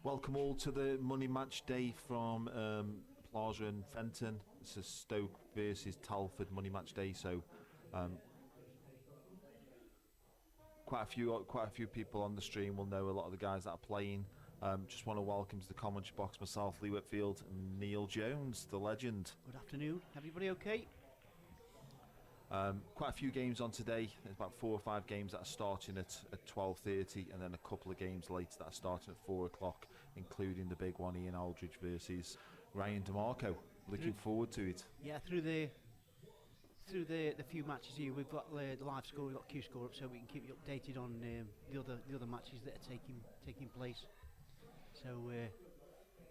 Welcome all to the Money Match Day from Plaza and Fenton. This is Stoke versus Talford Money Match Day. So quite a few people on the stream will know a lot of the guys that are playing. Just want to welcome to the commentary box myself, Lee Whitfield, and Neil Jones, the legend. Good afternoon. Everybody okay? Quite a few games on today. There's about 4 or 5 games that are starting at 12:30, and then a couple of games later that are starting at 4 o'clock, including the big one, Ian Aldridge versus Ryan DeMarco. Looking forward to it. Yeah, through the few matches here, we've got the live score, we've got Q score up, so we can keep you updated on the other matches that are taking place. So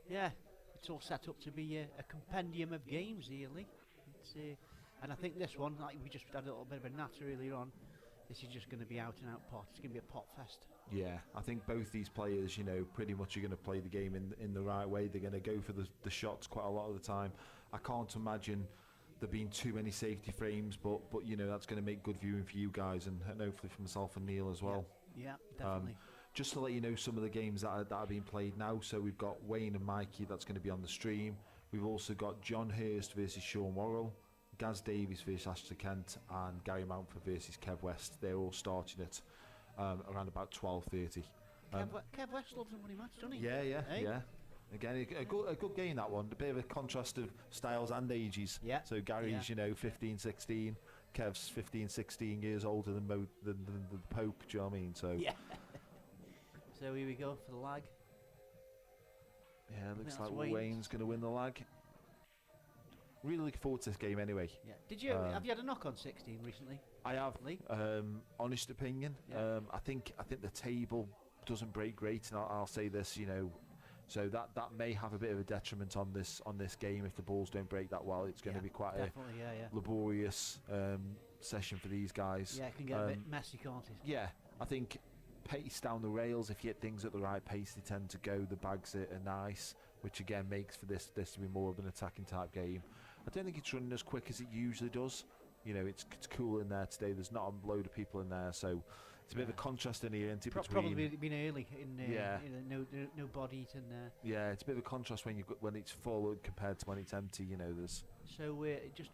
yeah, it's all set up to be a compendium of games, really. It's and I think this one, like we just had a little bit of a natter earlier on, this is just going to be out and out pot. It's going to be a pot fest. Yeah, I think both these players, you know, pretty much are going to play the game in the right way. They're going to go for the shots quite a lot of the time. I can't imagine there being too many safety frames, but you know, that's going to make good viewing for you guys and hopefully for myself and Neil as well. Yeah, definitely. Just to let you know some of the games that are being played now. So we've got Wayne and Mikey, that's going to be on the stream. We've also got John Hurst versus Sean Worrell, Gaz Davies versus Ashley Kent, and Gary Mountford versus Kev West. They're all starting at around about 12:30. Kev West loves the money match, doesn't he? Yeah. Hey? Yeah. Again, a good game, that one. A bit of a contrast of styles and ages. Yeah. So Gary's, you know, 15, 16. Kev's 15, 16 years older than the Pope. Do you know what I mean? So yeah. So here we go for the lag. Yeah, looks like Wayne's going to win the lag. Really looking forward to this game anyway. Yeah. Did you have you had a knock on 16 recently? I have. Lee? Honest opinion. Yeah. I think the table doesn't break great, and I'll say this, you know, so that may have a bit of a detriment on this game if the balls don't break that well. It's going to be quite a laborious session for these guys. Yeah, it can get a bit messy, can't it? Yeah, I think pace down the rails. If you hit things at the right pace, they tend to go. The bags are nice, which again makes for this to be more of an attacking type game. I don't think it's running as quick as it usually does. You know, it's cool in there today. There's not a load of people in there, so it's a bit of a contrast in here, isn't it? Probably been early in no body eating there. Yeah, it's a bit of a contrast when it's full compared to when it's empty. You know, there's. So just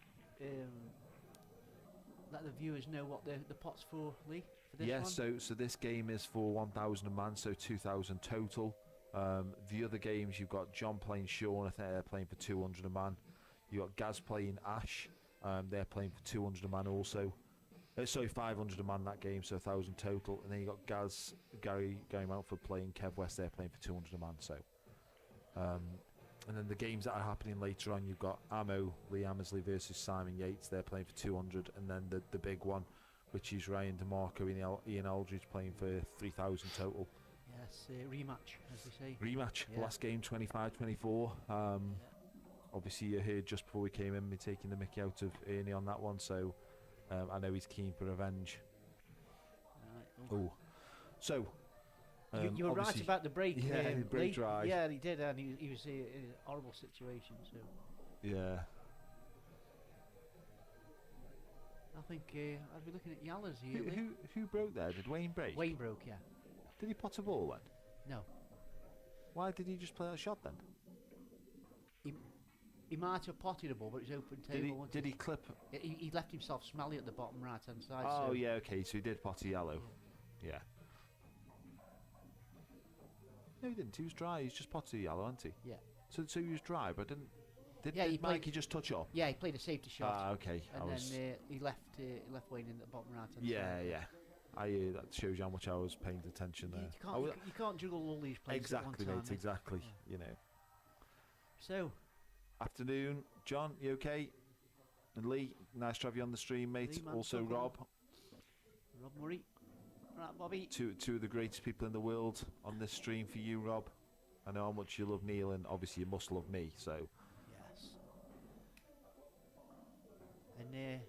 let the viewers know what the pot's for, Lee. For this one? So this game is for 1,000 a man, so 2,000 total. The other games, you've got John playing Sean. I think they're playing for 200 a man. You got Gaz playing Ash. They're playing for 200 a man also. 500 a man that game, so 1,000 total. And then you got Gary Mountford playing Kev West. They're playing for 200 a man. So, and then the games that are happening later on, you've got Amo Lee Hammersley versus Simon Yates. They're playing for 200, and then the big one, which is Ryan DeMarco and Ian Aldridge playing for 3,000 total. Yes, rematch, as they say. Rematch. Yeah. Last game 25-24. Obviously, you heard just before we came in me taking the mickey out of Ernie on that one, so I know he's keen for revenge. Oh, so you were right about the break. Yeah, the break dry. Yeah, he did, and he was in a horrible situation. So yeah, I think I'd be looking at Yallers Who, here. who broke there? Did Wayne break? Wayne broke, yeah. Did he pot a ball then? No. Why did he just play that shot then? He might have potted a ball, but it was open table. Did he clip? He left himself smelly at the bottom right hand side. Oh so yeah, okay. So he did pot a yellow. Yeah. No, he didn't. He was dry. He's just potted a yellow, hasn't he? Yeah. So he was dry, but didn't. Yeah, he Did Mikey just touch up? Yeah, he played a safety shot. Ah, okay. And then he left Wayne in the bottom right hand side. Yeah. That shows you how much I was paying attention there. You can't juggle all these players Exactly, at one time, mate. Exactly. Yeah. You know. So. Afternoon, John. You okay? And Lee, nice to have you on the stream, mate. Lee, man, Also, welcome. Rob. Murray. Right, Bobby. Two of the greatest people in the world on this stream for you, Rob. I know how much you love Neil, and obviously you must love me. So. Yes. And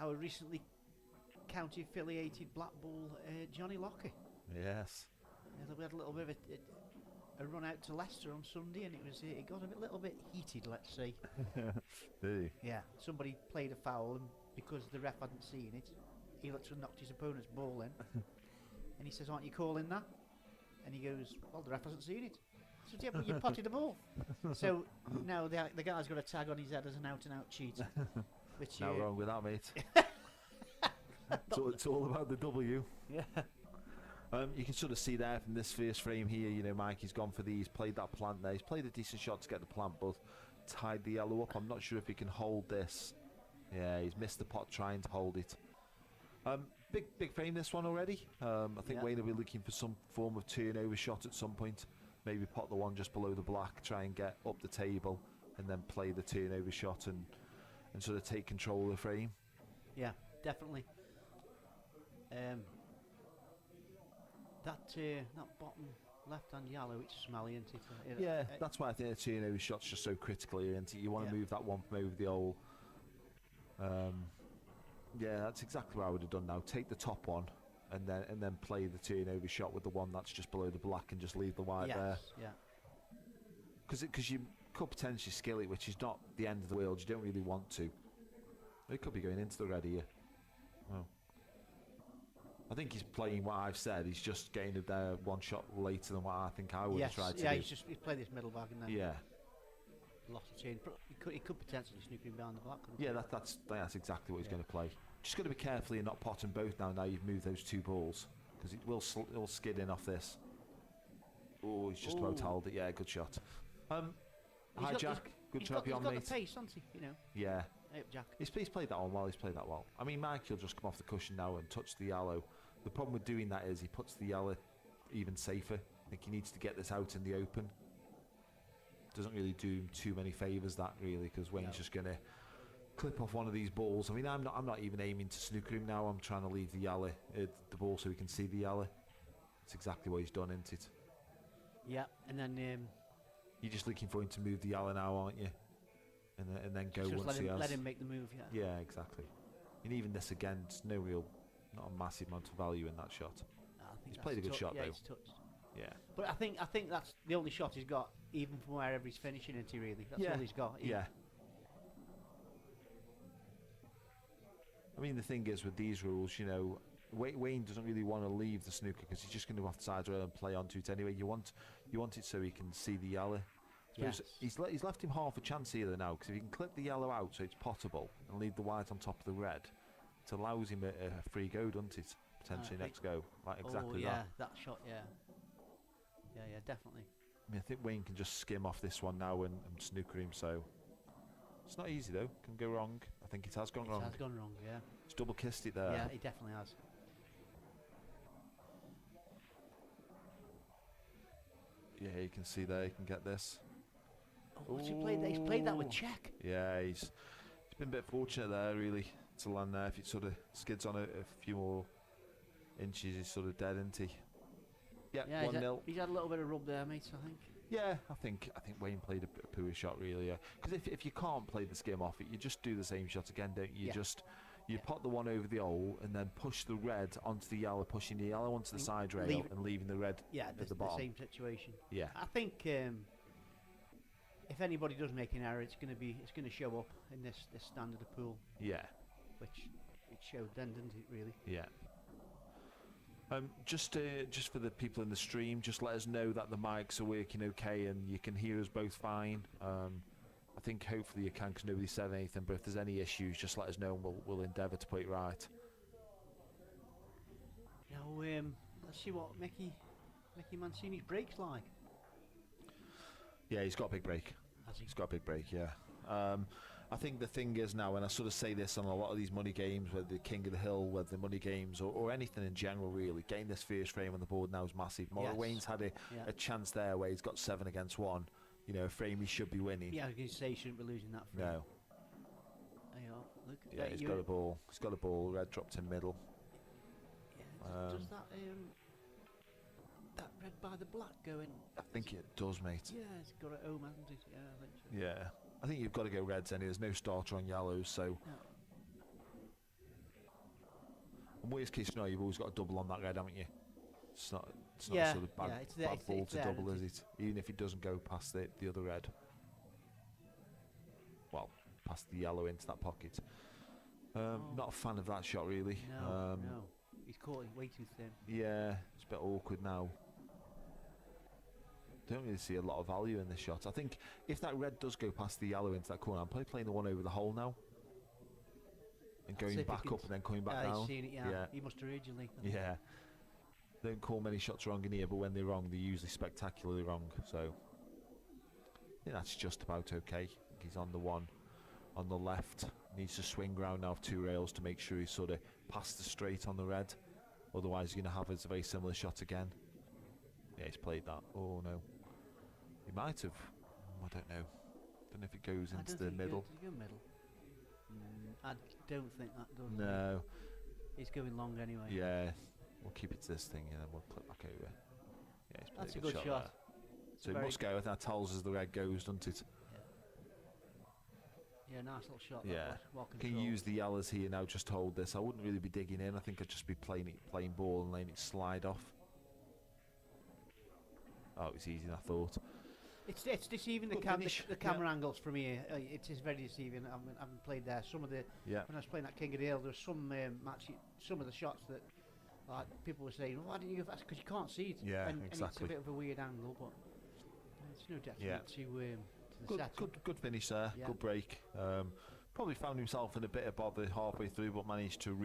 our recently county-affiliated Blackpool Johnny Locker. Yes. We had a little bit of a run out to Leicester on Sunday, and it got a little bit heated, let's say. Do you? Yeah. Somebody played a foul, and because the ref hadn't seen it, he literally knocked his opponent's ball in. And he says, "Aren't you calling that?" And he goes, "Well, the ref hasn't seen it." I said, "Yeah, but you potted the ball." So now the guy's got a tag on his head as an out-and-out cheat. Which No wrong with that, mate. It's all about the W. Yeah. You can sort of see there from this first frame here, you know, Mikey's gone for these, played that plant there. He's played a decent shot to get the plant, but tied the yellow up. I'm not sure if he can hold this. Yeah, he's missed the pot trying to hold it. Big frame this one already. I think Wayne will be looking for some form of turnover shot at some point. Maybe pot the one just below the black, try and get up the table, and then play the turnover shot and sort of take control of the frame. Yeah, definitely. That bottom left-hand yellow, it's smelly, isn't it? Yeah, that's why I think the turnover shot's just so critical here, isn't it? You want to move that one from over the hole. Yeah, that's exactly what I would have done now. Take the top one, and then play the turnover shot with the one that's just below the black, and just leave the white there. Yeah. Because you could potentially skill it, which is not the end of the world. You don't really want to. It could be going into the red here. Well, I think he's playing what I've said. He's just getting it there one shot later than what I think I would have tried to do. Yeah, he's played this middle bag and then lost the chain. He could potentially snoop him down the black. Yeah, that's exactly what he's going to play. Just got to be careful you're not potting both now you've moved those two balls, because it'll skid in off this. Oh, he's just about held it. Yeah, good shot. Hi Jack, good to have you on, mate. He's got the pace, hasn't he? You know. Yeah. Hey, Jack. He's played that one well. He's played that well. I mean, Mikey will just come off the cushion now and touch the yellow. The problem with doing that is he puts the yellow even safer. I think he needs to get this out in the open. Doesn't really do him too many favours, that really, because Wayne's just going to clip off one of these balls. I mean, I'm not even aiming to snooker him now. I'm trying to leave the yellow, the ball, so he can see the yellow. That's exactly what he's done, isn't it? Yeah, and then you're just looking for him to move the yellow now, aren't you? And then go once he has. Let him make the move. Yeah. Yeah, exactly. And even this again, it's not a massive amount of value in that shot. He's played a good shot though. He's touched. Yeah. But I think that's the only shot he's got, even from wherever he's finishing into. Really, that's all he's got. Yeah. I mean, the thing is with these rules, you know, Wayne doesn't really want to leave the snooker because he's just going to go off the side rail and play onto it anyway. You want it so he can see the yellow. Yes. He's left him half a chance here now, because if he can clip the yellow out so it's potable and leave the white on top of the red, it allows him a free go, doesn't it? Potentially next go, like exactly that shot, yeah, definitely. I mean, I think Wayne can just skim off this one now and snooker him. So it's not easy though. Can go wrong. I think it has gone wrong. It has gone wrong, yeah. It's double kissed it there. Yeah, he definitely has. Yeah, you can see there. You can get this. What's he played? He's played that with check. Yeah, he's been a bit fortunate there, really, to land there. If it sort of skids on a few more inches, he's sort of dead, isn't he? Yeah, 1-0. He's had a little bit of rub there, mate, I think. Yeah, I think Wayne played a poor shot, really. Yeah, because if you can't play the skim off it, you just do the same shot again, don't you? You pot the one over the hole and then push the red onto the yellow, pushing the yellow onto the side rail and leaving the red at the bottom. The same situation. Yeah, I think if anybody does make an error, it's going to show up in this standard of pool. Yeah, which it showed then, didn't it? Really. Yeah. Just for the people in the stream, just let us know that the mics are working okay and you can hear us both fine. I think hopefully you can, because nobody said anything. But if there's any issues, just let us know and we'll endeavour to put it right. Now, let's see what Mickey Mancini's break's like. Yeah, he's got a big break. Has he? He's got a big break, yeah. I think the thing is now, and I sort of say this on a lot of these money games, whether the King of the Hill, whether the money games, or anything in general, really, getting this first frame on the board now is massive. Maura Wayne's had a chance there where he's got 7 against 1. You know, a frame he should be winning. Yeah, I was going to say he shouldn't be losing that frame. No. There you are. Look. Yeah, he's got a ball. He's got a ball. Red dropped in middle. Yeah, does that red by the black go in? I think it does, mate. Yeah, it's got a home, hasn't it? Yeah, I think so. Yeah. I think you've got to go reds anyway. There's no starter on yellows, so. No. In worst case scenario, you've always got a double on that red, haven't you? It's not Yeah, sort of bad, yeah, it's there, bad ball it's to there, double, is it? Even if it doesn't go past the other red. Well, past the yellow into that pocket. Not a fan of that shot, really. No, no. He's caught it way too thin. Yeah, it's a bit awkward now. Don't really see a lot of value in this shot. I think if that red does go past the yellow into that corner, I'm probably playing the one over the hole now. And going back up and then coming back down. He's seen it, yeah. He must have originally. Yeah. Don't call many shots wrong in here, but when they're wrong, they're usually spectacularly wrong. So I think that's just about okay. He's on the one on the left. Needs to swing round now of 2 rails to make sure he's sort of past the straight on the red. Otherwise, you're going to have a very similar shot again. Yeah, he's played that. Oh, no. He might have. I don't know. Don't know if it goes into the middle. Does it go middle? I don't think that does. No. He's going long anyway. Yeah. We'll keep it to this thing and then we'll clip back over. Yeah, he's played That's a good shot. So it must go. I think that tells us the red goes, doesn't it? Yeah, nice little shot. Yeah. Well Can you use the yellows here now just to hold this? I wouldn't really be digging in. I think I'd just be playing ball and letting it slide off. Oh, it's easier than I thought. It's deceiving the camera angles from here. It is very deceiving. I haven't played there. Some of the when I was playing at King of the Hill, there was some some of the shots that like people were saying, "Why didn't you go fast?" Because you can't see it. Yeah, and exactly. it's a bit of a weird angle, but it's no detriment to the setup. Good finish there. Yeah. Good break. Probably found himself in a bit of bother halfway through, but managed to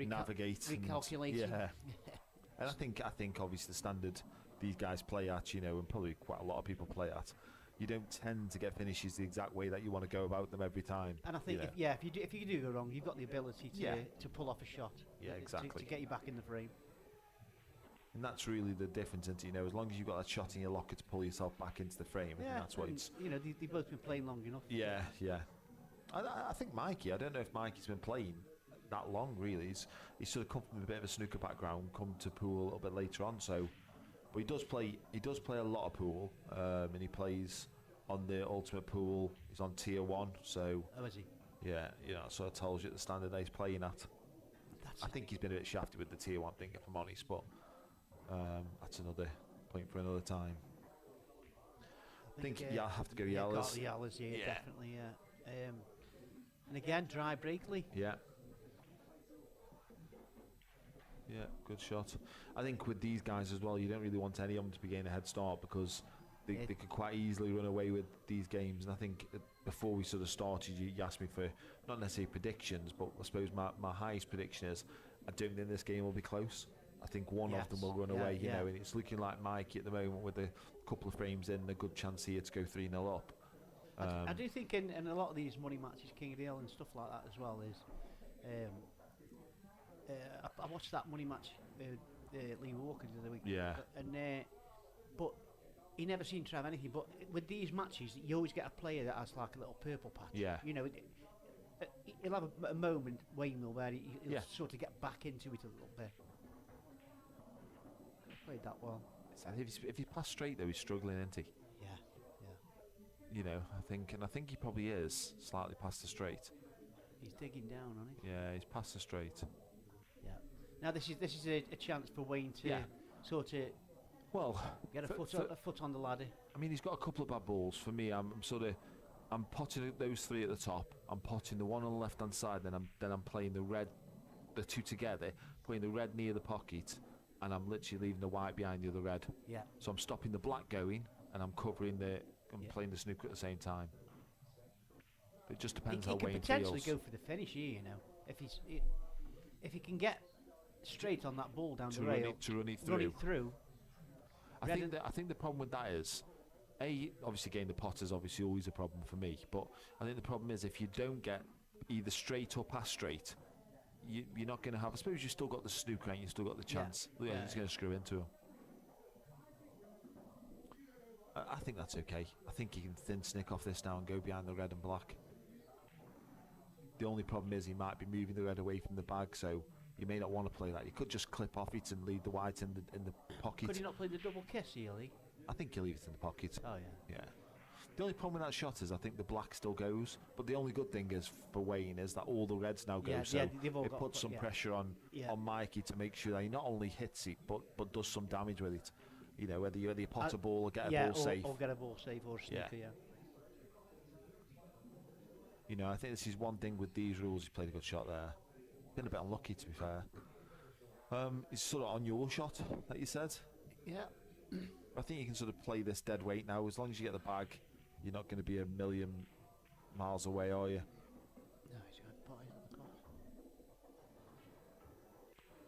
navigate, recalculate. Yeah. And I think obviously the standard these guys play at, and probably quite a lot of people play at, you don't tend to get finishes the exact way that you want to go about them every time. And I think if you do go wrong, you've got the ability to pull off a shot. Yeah, exactly. To get you back in the frame. And that's really the difference, isn't it? As long as you've got that shot in your locker to pull yourself back into the frame, I think that's what it's. They've both been playing long enough. Yeah. I think Mikey. I don't know if Mikey's been playing that long. Really, he's sort of come from a bit of a snooker background, come to pool a little bit later on. So, but he does play a lot of pool, and he plays on the ultimate pool. He's on tier 1. So. Oh, is he? Yeah, so it tells you the standard that he's playing at. I think he's been a bit shafty with the tier 1 thing, if I'm honest, but. That's another point for another time. I think I have to go yellows. Yellows, definitely, yeah. And again, dry Breakley. Yeah. Yeah, good shot. I think with these guys as well, you don't really want any of them to be getting a head start because they could quite easily run away with these games. And I think before we sort of started, you asked me for not necessarily predictions, but I suppose my highest prediction is I don't think this game will be close. I think one of them will run away, and it's looking like Mikey at the moment with a couple of frames in, a good chance here to go 3-0 up. I do think in a lot of these money matches, King of the Hill and stuff like that as well is. I watched that money match, Lee Walker the other week. Yeah. But he never seemed to have anything. But with these matches, you always get a player that has like a little purple patch. Yeah. He'll have a moment, Wayne will, where he'll sort of get back into it a little bit. Played that well. If he's past straight though, he's struggling, isn't he? Yeah. I think he probably is slightly past the straight. He's digging down on it. Yeah, he's past the straight. Yeah. Now this is a chance for Wayne to sort of get a foot on the ladder. I mean, he's got a couple of bad balls. For me, I'm I'm potting those 3 at the top. I'm potting the one on the left-hand side. Then I'm playing the red, the 2 together, putting the red near the pocket, and I'm literally leaving the white behind the other red. Yeah. So I'm stopping the black going, and I'm covering I'm Yeah. playing the snooker at the same time. It just He, depends he how could Wayne potentially feels. go for the finish here, if he can get straight on that ball down To the run rail, it, to run it through. run it through. I think the problem with that is, obviously getting the pot is obviously always a problem for me. But I think the problem is if you don't get either straight or past straight, you're not going to have. I suppose you still got the snooker and you still got the chance. Yeah, he's going to screw into him. I think that's okay. I think he can thin snick off this now and go behind the red and black. The only problem is he might be moving the red away from the bag, so you may not want to play that. You could just clip off it and leave the white in the pocket. Could he not play the double kiss, Ely? I think he'll leave it in the pocket. Oh yeah. Yeah. The only problem with that shot is I think the black still goes, but the only good thing is for Wayne is that all the reds now go, Yeah, so yeah, they've all it got puts some pressure on Yeah. Mikey to make sure that he not only hits it but does some damage with it. You know, whether you pot a ball or get a ball safe. Or get a ball safe or a snooker, yeah. You know, I think this is one thing with these rules. He's played a good shot there. Been a bit unlucky, to be fair. It's sort of on your shot that you said. Yeah. I think you can sort of play this dead weight now. As long as you get the bag, you're not going to be a million miles away, are you? No, he's got a pot,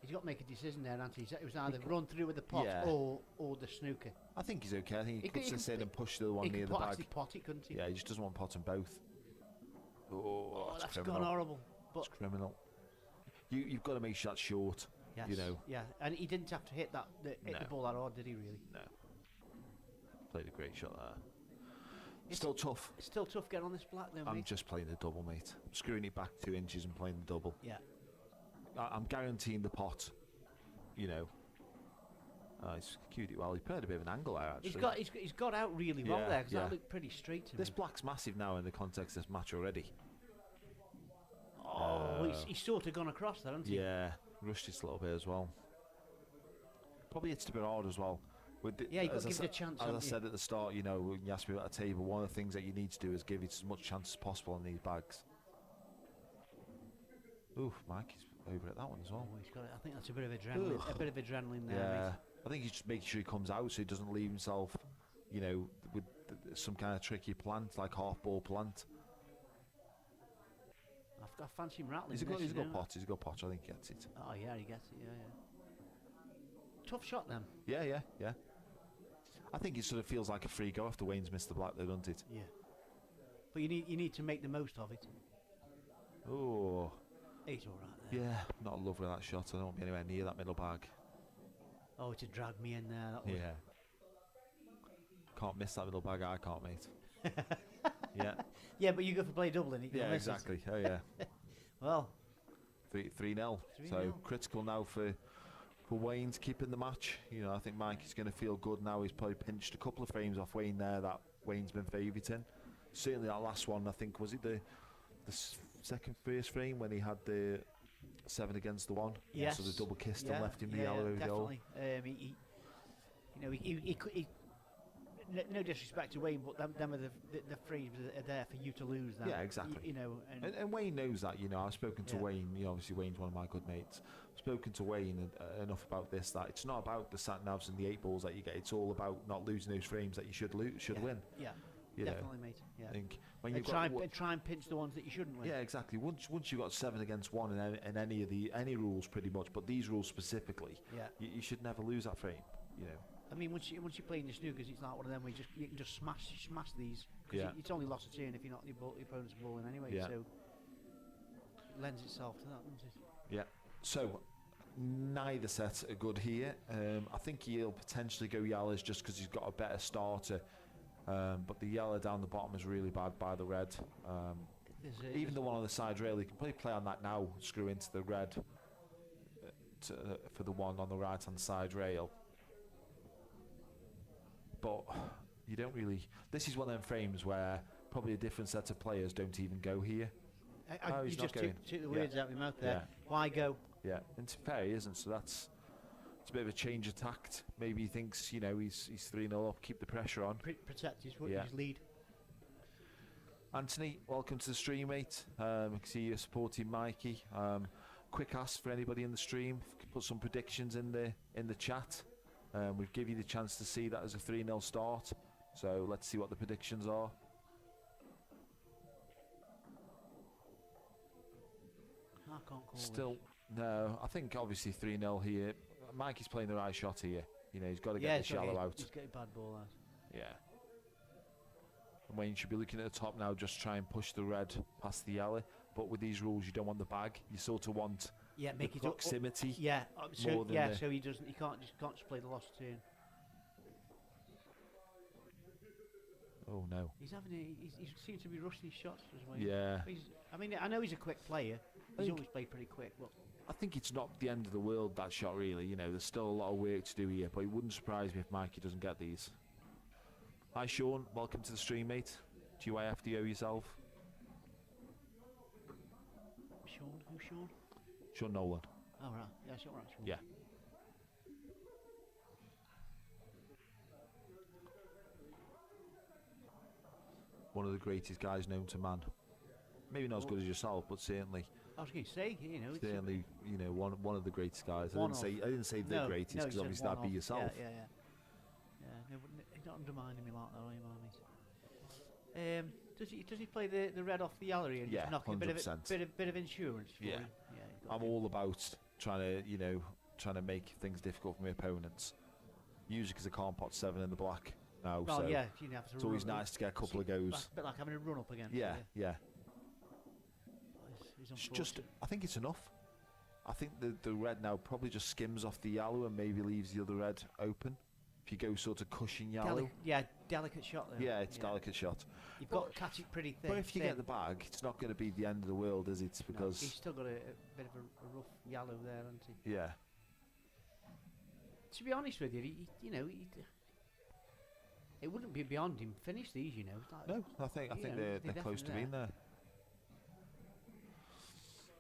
he's got to make a decision there, hasn't he? It was either run through with the pot or the snooker. I think he's okay. I think he puts this in and push the other one he near could the bag. actually pot it, couldn't he? Yeah, he just doesn't want pot in both. Oh, that's criminal. gone horrible. But It's criminal. You've got to make sure that's short. yes, You know. yeah, and he didn't have to hit the ball that hard, did he? Really? No. Played a great shot there. Still tough. It's still tough getting on this black, though, I'm mate. just playing the double, mate. I'm screwing it back 2 inches and playing the double. Yeah. I'm guaranteeing the pot. You know. He's cued it well. He played a bit of an angle there, actually. He's got out really well Yeah, there because yeah. that looked pretty straight to me. This black's massive now in the context of this match already. Oh, he's sort of gone across there, hasn't he? Yeah, rushed it a little bit as well. Probably it's a bit hard as well. Yeah, you've got to give it a chance. As I said at the start, you know, when you asked me about a table, one of the things that you need to do is give it as much chance as possible on these bags. Oof, Mikey's over at that one as well. Oh, he's got it. I think that's a bit of adrenaline. Ugh. A bit of adrenaline there. Yeah, Mate. I think he's just making sure he comes out so he doesn't leave himself, you know, with some kind of tricky plant, like half-ball plant. I fancy him rattling. He's a good pot. He's a good pot. I think he gets it. Oh yeah, he gets it. Yeah. Tough shot then. Yeah. I think it sort of feels like a free go after Wayne's missed the black, though, doesn't it? Yeah. But you need to make the most of it. Oh. He's all right there. Yeah, not in love with that shot. I don't want to be anywhere near that middle bag. Oh, to drag me in there. That was Yeah. Can't miss that middle bag. I can't, mate. Yeah. Yeah, but you go for play double in it. Yeah, exactly. Oh, yeah. Well. 3-0. So critical now for Wayne to keep in the match. You know, I think Mikey's going to feel good now. He's probably pinched a couple of frames off Wayne there that Wayne's been favoured in. Certainly that last one, I think, was it the second first frame when he had the 7 against the 1? Yes. So the double kissed and left him the yellow over the hole. Definitely. He no disrespect to Wayne, but them are the frames are there for you to lose. That. Yeah, exactly. You know, and Wayne knows that. You know, I've spoken to Yeah. Wayne. You know, obviously Wayne's one of my good mates. I've spoken to Wayne enough about this that it's not about the sat navs and the 8 balls that you get. It's all about not losing those frames that you should win. Yeah, You definitely, know, mate. Yeah. I think when And you try and pinch the ones that you shouldn't win. yeah, exactly. Once you've got 7 against 1 in any rules pretty much, but these rules specifically, Yeah. you should never lose that frame. You know. I mean, once you play in the snookers, it's like one of them where you can just smash these. Cause Yeah. it's only lost a turn if you're not your opponent's balling anyway. Yeah. So it lends itself to that, doesn't it? Yeah. So neither set are good here. I think he'll potentially go yellows just because he's got a better starter. But the yellow down the bottom is really bad by the red. Even the one on the side rail, he can probably play on that now, screw into the red for the one on the right hand side rail. But you don't really. This is one of them frames where probably a different set of players don't even go here. You he's not just going. took the words out of my mouth there. Yeah. Why go? Yeah, and it's fair, he isn't. So it's a bit of a change of tact. Maybe he thinks, you know, he's 3-0 up, keep the pressure on. Protect his Yeah. lead. Anthony, welcome to the stream, mate. I can see you're supporting Mikey. Quick ask for anybody in the stream, if you could put some predictions in the chat. We'll give you the chance to see that as a 3-0 start. So let's see what the predictions are. I can't call Still, no. I think obviously 3-0 here. Mikey's playing the right shot here. You know, he's got to get the shallow out. He's getting bad ball out. Yeah. And Wayne should be looking at the top now, just try and push the red past the yellow. But with these rules, you don't want the bag. You sort of want make the it proximity. So he doesn't. He can't just play the lost turn. Oh no. He seems to be rushing his shots as well. Yeah. I mean, I know he's a quick player. He's always played pretty quick, but I think it's not the end of the world, that shot, really. You know, there's still a lot of work to do here, but it wouldn't surprise me if Mikey doesn't get these. Hi, Sean. Welcome to the stream, mate. GYFDO yourself. Sean? Who's Sean? Sean Nolan. Oh, right. Yeah, Sean. Right, Sean. Yeah. One of the greatest guys known to man. Maybe not as good as yourself, but certainly. I was going to say, Certainly, one of the greatest guys. I didn't say the greatest, because obviously that'd be yourself. Yeah. No, he's not undermining me like that, are you, Marmite? Does he play the red off the gallery and just knock 100%. a bit of insurance for him? Yeah. I'm all about trying to make things difficult for my opponents. Usually because I can't pot 7 in the black now. Well, so you have to it's always nice to get a couple of goes. A bit like having a run up again. Yeah. It's just, I think it's enough. I think the red now probably just skims off the yellow and maybe leaves the other red open. If you go sort of cushion yellow. Delicate shot there. Yeah, it's delicate shot. You've got to catch it pretty thin. But if you get the bag, it's not going to be the end of the world, is it? Because he's still got a bit of a rough yellow there, hasn't he? Yeah. To be honest with you, it wouldn't be beyond him finish these, No, I think they're close to being there.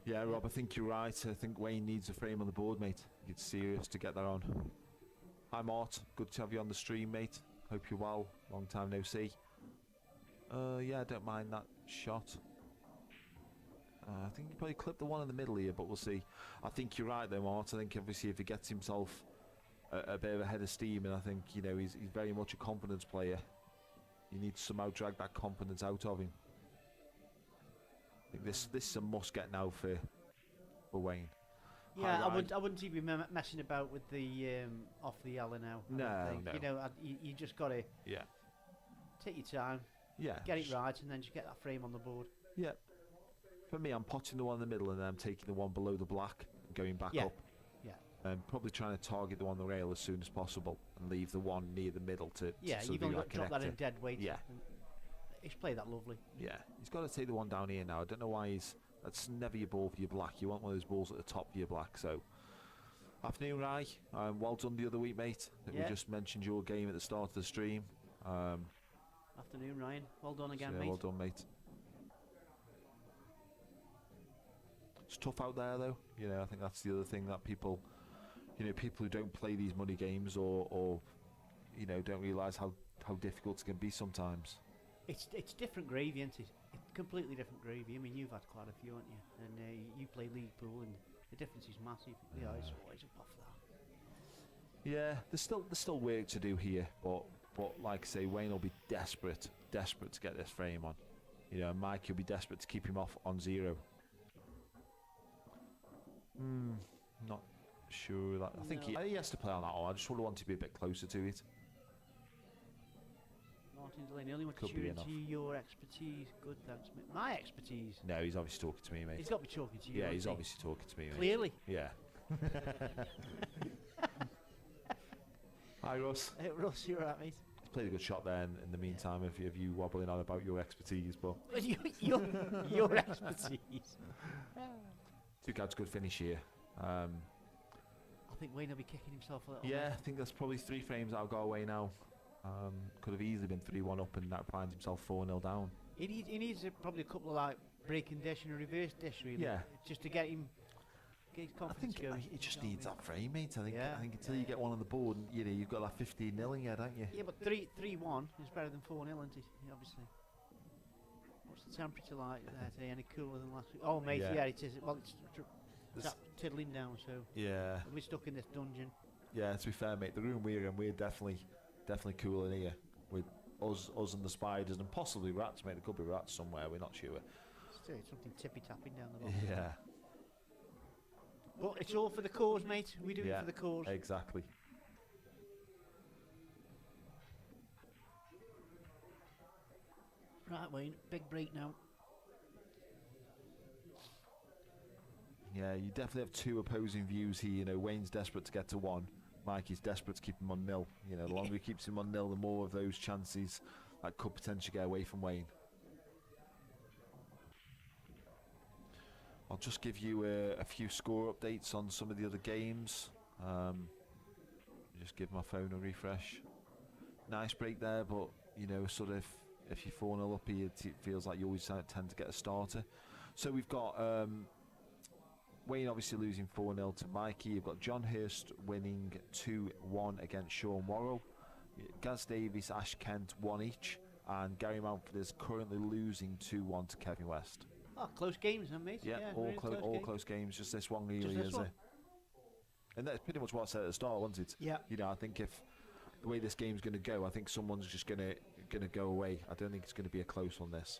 Yeah, Rob, I think you're right. I think Wayne needs a frame on the board, mate. It's serious to get that on. Hi, Mart. Good to have you on the stream, mate. Hope you're well. Long time no see. Yeah, I don't mind that shot. I think he probably clipped the one in the middle here, but we'll see. I think you're right, though, Mart. I think, obviously, if he gets himself a bit of a head of steam, and I think, he's very much a confidence player. You need to somehow drag that confidence out of him. I think this is a must get now for Wayne. Yeah, I wouldn't even be messing about with the off the yellow now. No. You just got to take your time. Yeah. Get it right, and then just get that frame on the board. Yeah. For me, I'm potting the one in the middle, and then I'm taking the one below the black and going back up. Yeah. And probably trying to target the one on the rail as soon as possible, and leave the one near the middle to you've only got to drop that in dead weight. Yeah. He's played that lovely. Yeah, he's got to take the one down here now. I don't know why that's never your ball for your black. You want one of those balls at the top for your black. So, afternoon, Rai. Well done the other week, mate. We just mentioned your game at the start of the stream. Afternoon, Ryan. Well done again, mate. Well done, mate. It's tough out there, though. I think that's the other thing that people, people who don't play these money games or don't realise how difficult it can be sometimes. It's different gravy, isn't it? It's completely different gravy. I mean, you've had quite a few, haven't you? And you play league pool, and the difference is massive. It's always a puff that. Yeah, there's still work to do here, but like I say, Wayne will be desperate to get this frame on. Mike will be desperate to keep him off on 0. Not sure that. I think he has to play on that one. I just would want to be a bit closer to it. Martin Delaney, only want to tune into your expertise. Good, thanks, mate. My expertise? No, he's obviously talking to me, mate. He's got to be talking to you. Yeah, he's obviously talking to me, mate. Clearly. Yeah. Hi, Russ. Hey, Russ, you're right, mate. He's played a good shot there in the meantime, if you wobbling on about your expertise, but... your expertise. Took out a good finish here. I think Wayne will be kicking himself a little. Yeah, I think that's probably 3 frames that'll go away now. Could have easily been 3-1 up and that finds himself 4-0 down. He needs probably a couple of breaking dish and a reverse dish, really. Yeah. Just to get his confidence going. He just needs that frame, mate. I think until you get one on the board, you've got that 15-0 in here, don't you? Yeah, but 3-1 is better than 4-0, isn't it? Obviously. What's the temperature like there today? Any cooler than last week? Oh, mate, Yeah. yeah, it is. Well, it's There's- tiddling down, so Yeah, we're stuck in this dungeon. yeah. To be fair, mate, the room we're in, we're definitely cool in here with us and the spiders and possibly rats, mate. There could be rats somewhere. We're not sure. Still, it's something tippy tapping down the bottom. Yeah, But it's all for the cause, mate. We do it Yeah. for the cause. exactly. Right, Wayne, big break now. Yeah, you definitely have two opposing views here. You know, Wayne's desperate to get to 1. Mikey's desperate to keep him on 0. You know, the longer he keeps him on 0, the more of those chances that could potentially get away from Wayne. I'll just give you a few score updates on some of the other games. Just give my phone a refresh. Nice break there, but you know, sort of, if you're 4-0 up here, it feels like you always tend to get a starter. So we've got Wayne obviously losing 4-0 to Mikey. You've got John Hurst winning 2-1 against Sean Worrell. Gaz Davies, Ash Kent 1 each, and Gary Mountford is currently losing 2-1 to Kevin West. Oh, close games, then, mate. Yeah, all really close games. Just this one really, this is one. it? And that's pretty much what I said at the start, wasn't it? Yeah. You know, I think if the way this game's going to go, I think someone's just going to go away. I don't think it's going to be a close one. This.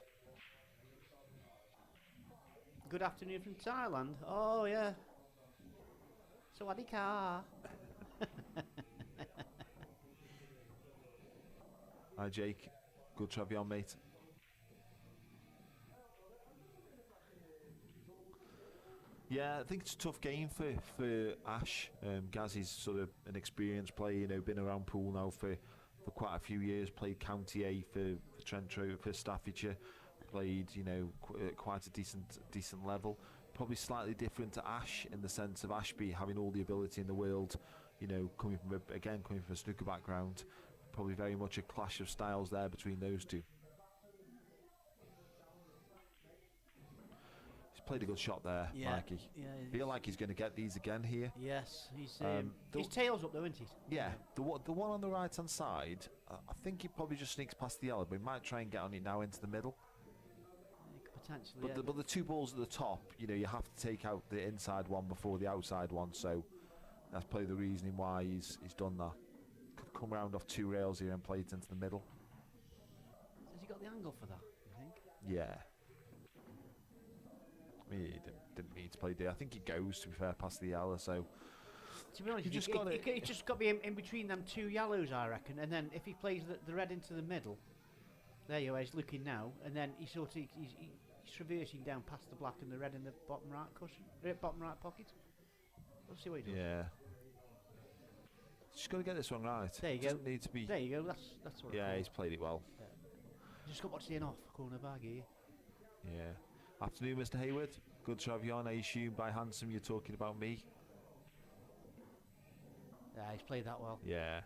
Good afternoon from Thailand. Oh, yeah. Sawadee ka. Hi, Jake. Good to have you on, mate. Yeah, I think it's a tough game for Ash. Gaz is sort of an experienced player, you know, been around pool now for quite a few years. Played County A for Trentro, for Staffordshire. Played, you know, quite a decent level. Probably slightly different to Ash in the sense of Ashby having all the ability in the world. You know, coming from a snooker background. Probably very much a clash of styles there between those two. Played a good shot there, Yeah, Mikey. yeah, Feel like he's going to get these again here. Yes, he's the- his tail's up though, isn't he? Yeah, the one on the right hand side, I think he probably just sneaks past the yellow, but he might try and get on it now into the middle. He could potentially. But Yeah. the two balls at the top, you know, you have to take out the inside one before the outside one, so that's probably the reasoning why he's done that. Could come around off 2 rails here and play it into the middle. Has he got the angle for that? You think? Yeah. He didn't mean to play D. I think he goes, to be fair, past the yellow, so... To be honest, You just he gotta- just got to be in between them 2 yellows, I reckon. And then if he plays the red into the middle, there you are. He's looking now, and then he's traversing down past the black and the red in the bottom right cushion, bottom right pocket. Let's see what he does. Yeah. Just got to get this one right. There you go. Doesn't need to be... There you go. That's what. Yeah, I he's played it well. just got what's in off corner bag here. Yeah. Afternoon, Mr. Hayward. Good to have you on. I assume by handsome you're talking about me. Yeah, he's played that well. Yeah.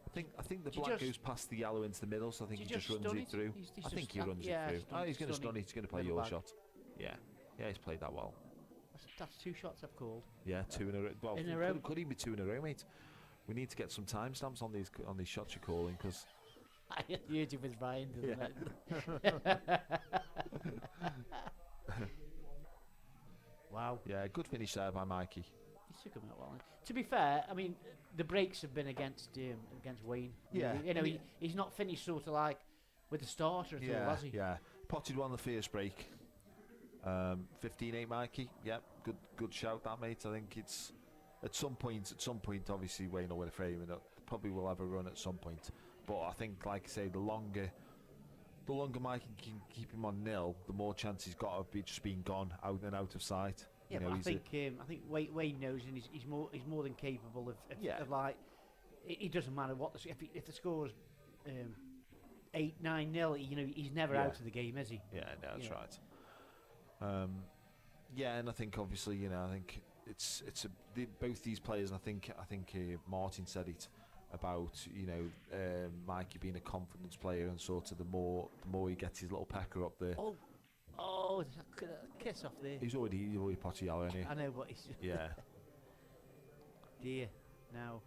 I think the Did you black just- goes past the yellow into the middle, so I think Did he you just just runs stun it it? through. He's I think just he runs yeah, it through. stun- Oh, he's going to stun stun it. it. He's going to play Middle your bag. shot. Yeah. Yeah, he's played that well. That's 2 shots I've called. Yeah, 2 in a row. Well, In a row. could even be 2 in a row, mate. We need to get some timestamps on these shots you're calling, because YouTube is Brian, doesn't Yeah. it? Wow. yeah, good finish there by Mikey. He's took him out well. To be fair, I mean, the breaks have been against Wayne. Yeah, really. You know, I mean- he's not finished sort of like with the starter at all, Yeah, has he? yeah. Potted one the first break. 15-8 Mikey. Yep, good shout that, mate. I think it's at some point, obviously Wayne will win a frame, and probably will have a run at some point. But I think, like I say, the longer Mikey can keep him on 0, the more chance he's got of just being gone out of sight. Yeah, You know, but I he's think Wayne knows, and he's more than capable of Yeah. like. It doesn't matter what if the score's 8-9-0. You know, he's never Yeah. out of the game, is he? Yeah, no, that's Yeah. right. Yeah, and I think obviously, you know, I think it's both these players. And I think Martin said it about, you know, Mikey being a confidence player, and sort of the more he gets his little pecker up there. Oh, kiss off there. He's already potty yellow, isn't he? I know, but he's Yeah. dear now.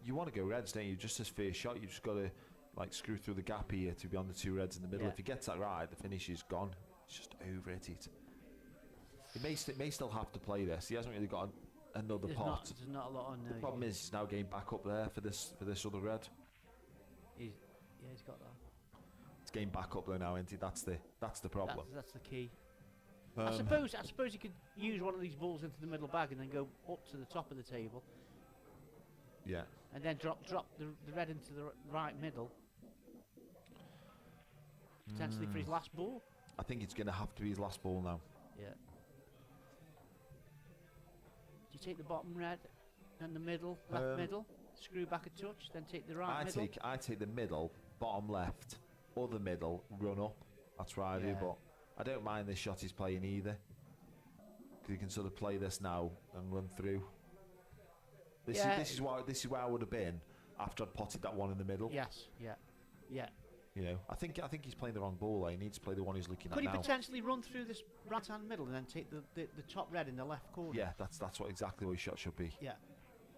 You want to go reds, don't you? Just as first shot, you just got to like screw through the gap here to be on the two reds in the middle. Yeah. If he gets that right, the finish is gone. It's just over it. He may still have to play this. He hasn't really got another pot. There's not a lot on. The problem is he's now getting back up there for this other red. He's got that. It's getting back up there now, isn't it? That's the problem. That's the key. I suppose you could use one of these balls into the middle bag and then go up to the top of the table. Yeah. And then drop the red into the right middle. Potentially for his last ball. I think it's going to have to be his last ball now. Yeah. Do you take the bottom red and the middle, left middle, screw back a touch, then take the right middle? I take the middle, bottom left, other middle, run up. That's what I do, but I don't mind this shot he's playing either. Because you can sort of play this now and run through. This is where I would have been after I'd potted that one in the middle. Yes, yeah. You know, I think he's playing the wrong ball. He needs to play the one he's looking Could at now. he potentially run through this right-hand middle and then take the top red in the left corner? Yeah, that's exactly what his shot should be. Yeah.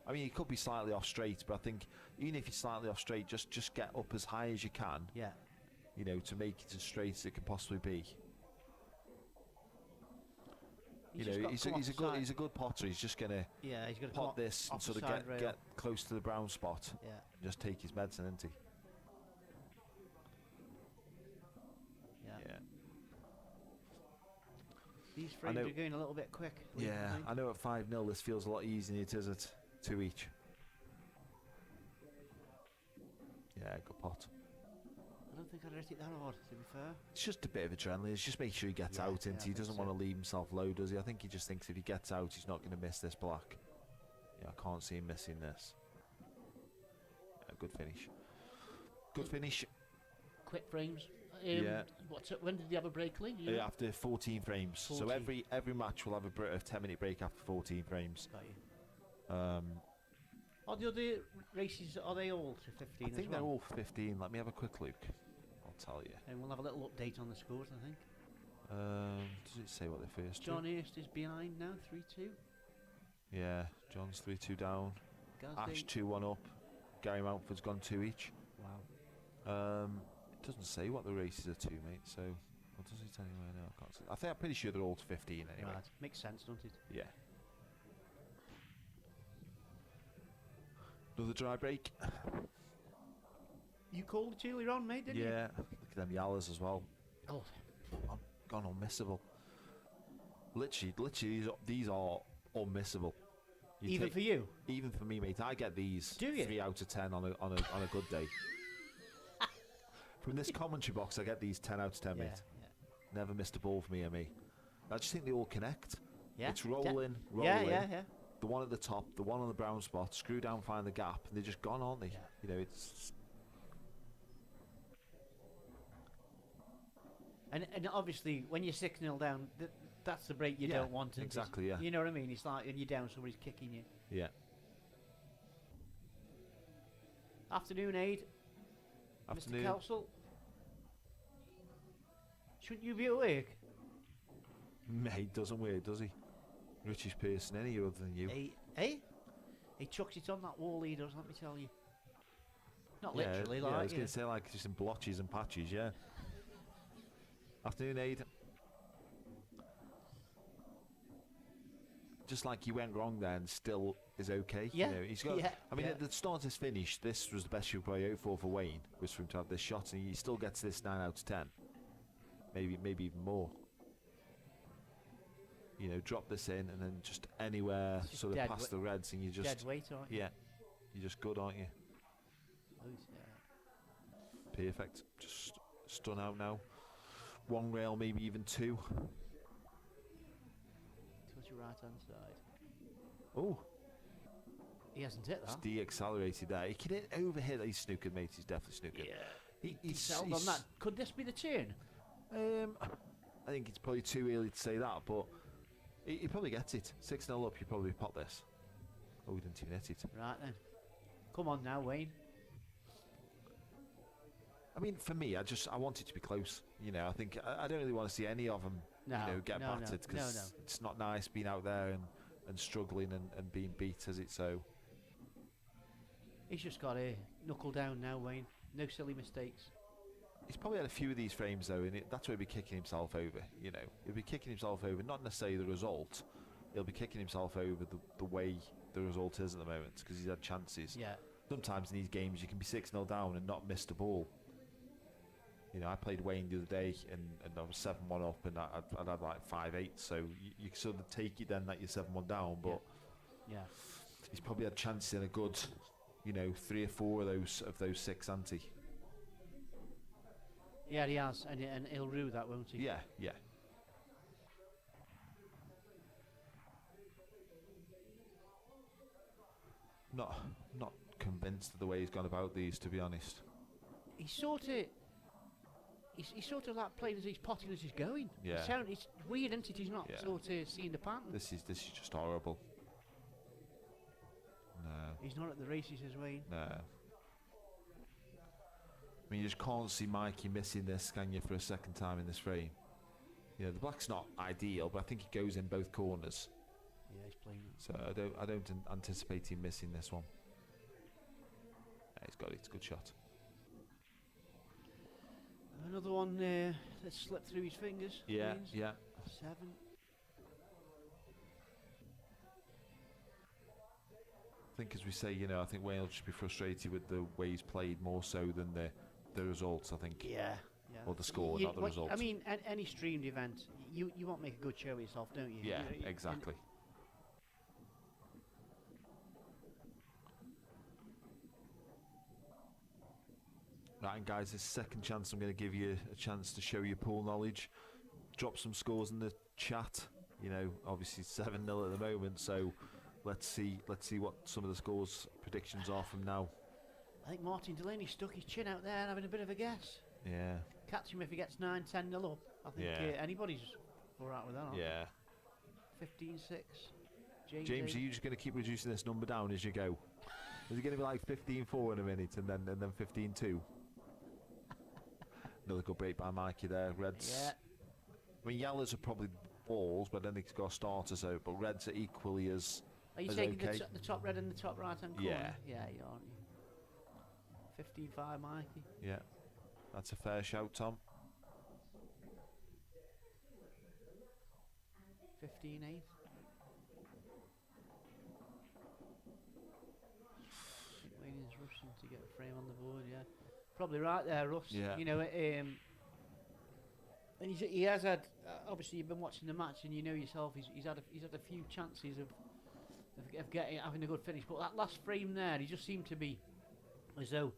I mean, he could be slightly off straight, but I think even if he's slightly off straight, just get up as high as you can. Yeah. You know, to make it as straight as it can possibly be. He's a good potter. He's just gonna he's gonna pot this and sort of get close to the brown spot. Yeah. And just take his medicine, isn't he? Yeah. These frames are going a little bit quick. Yeah, I know at 5-0 this feels a lot easier than it is at 2 each. Yeah, good pot. I don't think I'd rate it that hard, to be fair. It's just a bit of adrenaline. It's just make sure he gets out, and he doesn't want to leave himself low, does he? I think he just thinks if he gets out, he's not going to miss this black. Yeah, I can't see him missing this. Yeah, good finish. Good finish. Quick frames. Yeah. When did the other break, Lee? After 14 frames. 14. So every match will have a 10-minute break after 14 frames. Got you. Are the other races, are they all to 15 I think as well? they're all 15. Let me have a quick look. I'll tell you. And we'll have a little update on the scores, I think. Does it say what they're first? John Hurst is behind now, 3-2. Yeah, John's 3-2 down. Ash 2-1 up. Gary Mountford's gone 2 each. Wow. It doesn't say what the races are to, mate. So, what does it anyway? No, I can't see. I'm pretty sure they're all to 15 anyway. Right. Makes sense, doesn't it? Yeah. Another dry break. You called it earlier on, mate, didn't you? Yeah. Look at them yellows as well. Oh. Gone unmissable. Literally, these are unmissable. Even for you? Even for me, mate. I get these 3 out of 10 on a good day. From this commentary box, I get these 10 out of 10, mate. Yeah. Never missed a ball for me and me. I just think they all connect. Yeah. It's rolling. Yeah. The one at the top, the one on the brown spot, screw down, find the gap, and they're just gone, aren't they? Yeah. You know, it's... And obviously, when you're 6-0 down, that's the break you don't want. Exactly, yeah. You know what I mean? It's like when you're down, somebody's kicking you. Yeah. Afternoon, Aid. Afternoon. Mr. Kelsall. Shouldn't you be at work? Mate, doesn't work, does he? Richest person any other than you. He chucks it on that wall, he does, let me tell you. Not literally, like. I was going to say, like, just in blotches and patches, yeah. Afternoon, Aid. Just like he went wrong there and still is okay. Yeah. You know, he's got. I mean, at the start of his finish, this was the best you could probably hope for Wayne, was for him to have this shot, and he still gets this 9 out of 10. Maybe even more. You know, drop this in and then just anywhere sort of past the reds, and you just dead weight, aren't you? Yeah, you're just good, aren't you? Perfect. Just stun out now. 1 rail, maybe even 2. Towards your right hand side. Oh, he hasn't hit that. Just de-accelerated there. He can hit over here. He's snookered, mate. He's definitely snookered. Yeah. He's settled on that. Could this be the turn? I think it's probably too early to say that, but he probably gets it. 6-0 up, you probably pot this. Oh, we didn't even hit it. Right then. Come on now, Wayne. I mean, for me, I want it to be close. You know, I think I don't really want to see any of them, get battered, because it's not nice being out there and struggling and being beat, is it? So he's just got to knuckle down now, Wayne. No silly mistakes. He's probably had a few of these frames though, and that's where he'll be kicking himself over. You know, he'll be kicking himself over, not necessarily the result. He'll be kicking himself over the way the result is at the moment, because he's had chances. Yeah. Sometimes in these games you can be 6-0 down and not miss the ball. You know, I played Wayne the other day, and I was 7-1 up, and I'd had like 5-8. So you sort of take it then that you're 7-1 down, but Yeah. he's probably had chances in a good, you know, 3 or 4 of those 6, hasn't he? Yeah, he has, and he'll rue that, won't he? Yeah, yeah. Not convinced of the way he's gone about these, to be honest. He's sort of like playing as he's potting as he's going. Yeah. It's weird, isn't it? He's not Yeah. sort of seeing the pattern. This is just horrible. No. He's not at the races as Wayne. No. I mean, you just can't see Mikey missing this, can you, for a second time in this frame? You know, the black's not ideal, but I think he goes in both corners. Yeah, he's playing it. So I don't anticipate him missing this one. Yeah, he's got it. It's a good shot. Another one that slipped through his fingers. Yeah, Wayne's. yeah. 7. I think, as we say, you know, I think Wayne will just be frustrated with the way he's played more so than the results, I think. Yeah. Yeah. Or the score, not the result. I mean, any streamed event, you want to make a good show of yourself, don't you? Yeah, You know, exactly. Right, and guys, this second chance, I'm going to give you a chance to show your pool knowledge. Drop some scores in the chat. You know, obviously 7-0 at the moment, so let's see what some of the scores predictions are from now. I think Martin Delaney stuck his chin out there and having a bit of a guess. Yeah. Catch him if he gets 9-10-0 up. I think anybody's all right with that. Yeah. 15-6. James, are you just going to keep reducing this number down as you go? Is it going to be like 15-4 in a minute and then 15-2? Another good break by Mikey there. Reds. Yeah. I mean, yellows are probably balls, but I don't think he's got a starter, so. But reds are equally as. Are you as taking okay. the top red and the top right hand corner? Yeah. Yeah, you aren't you? 15-5, Mikey. Yeah. That's a fair shout, Tom. 15-8. Wayne's rushing to get a frame on the board, yeah. Probably right there, Russ. Yeah. You know, and he has had. Obviously, you've been watching the match, and you know yourself. He's had a few chances of having a good finish, but that last frame there, he just seemed to be as though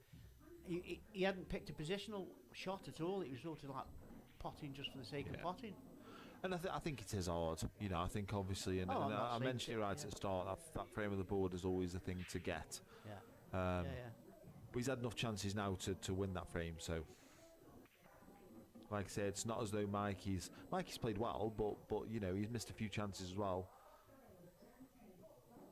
he hadn't picked a positional shot at all. It was sort of like potting just for the sake of potting. And I think it is hard. You know, I think obviously, and I mentioned it right at the start. That frame of the board is always the thing to get. Yeah. But he's had enough chances now to win that frame, so like I said, it's not as though Mikey's played well, but you know, he's missed a few chances as well.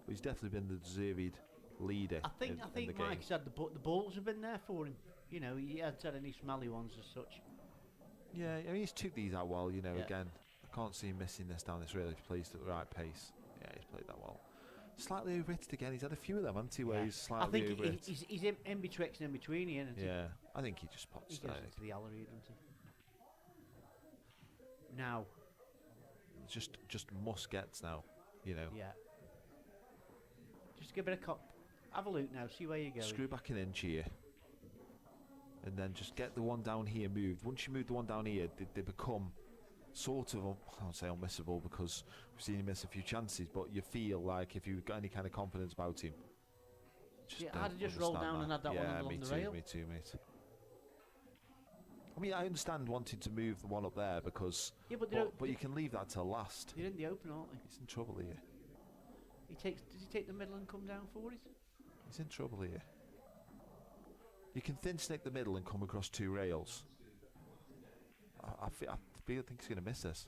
But he's definitely been the deserved leader. I think in the game. Mikey's had the balls have been there for him. You know, he hasn't had any smelly ones as such. Yeah, I mean, he's took these out well, you know, Yeah. again. I can't see him missing this down this rail if he plays at the right pace. Yeah, he's played that well. Slightly overhitted again. He's had a few of them, hasn't he, where he's slightly overhit. I think he's in betwixt and in between here, isn't he? Yeah, I think he just pops He there. goes into the gallery, doesn't he? Now. Just must gets now, you know. Yeah. Just give it a cop. Have a look now, see where you go. Screw back an inch here. And then just get the one down here moved. Once you move the one down here, they become sort of, I won't say unmissable because we've seen him miss a few chances, but you feel like if you've got any kind of confidence about him. I'd have just rolled down and had that one along the rail. Me too, mate. I mean, I understand wanting to move the one up there because, but you can leave that till last. You're in the open, aren't they? He's in trouble here. Does he take the middle and come down for it? He's in trouble here. You can thin snake the middle and come across 2 rails. I think he's going to miss this.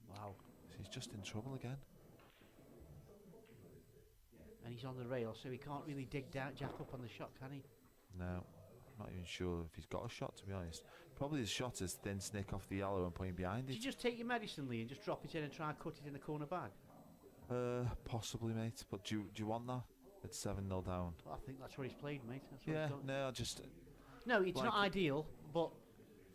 Wow. So he's just in trouble again. And he's on the rail, so he can't really dig down, jack up on the shot, can he? No, I'm not even sure if he's got a shot, to be honest. Probably his shot is thin snake off the yellow and put him behind Did it. you just take your medicine, Lee, and just drop it in and try and cut it in the corner bag? Possibly, mate. But do you want that? It's 7-0 down. I think that's what he's played, mate. That's what Yeah, he's done. no, I just... No, it's like not ideal, but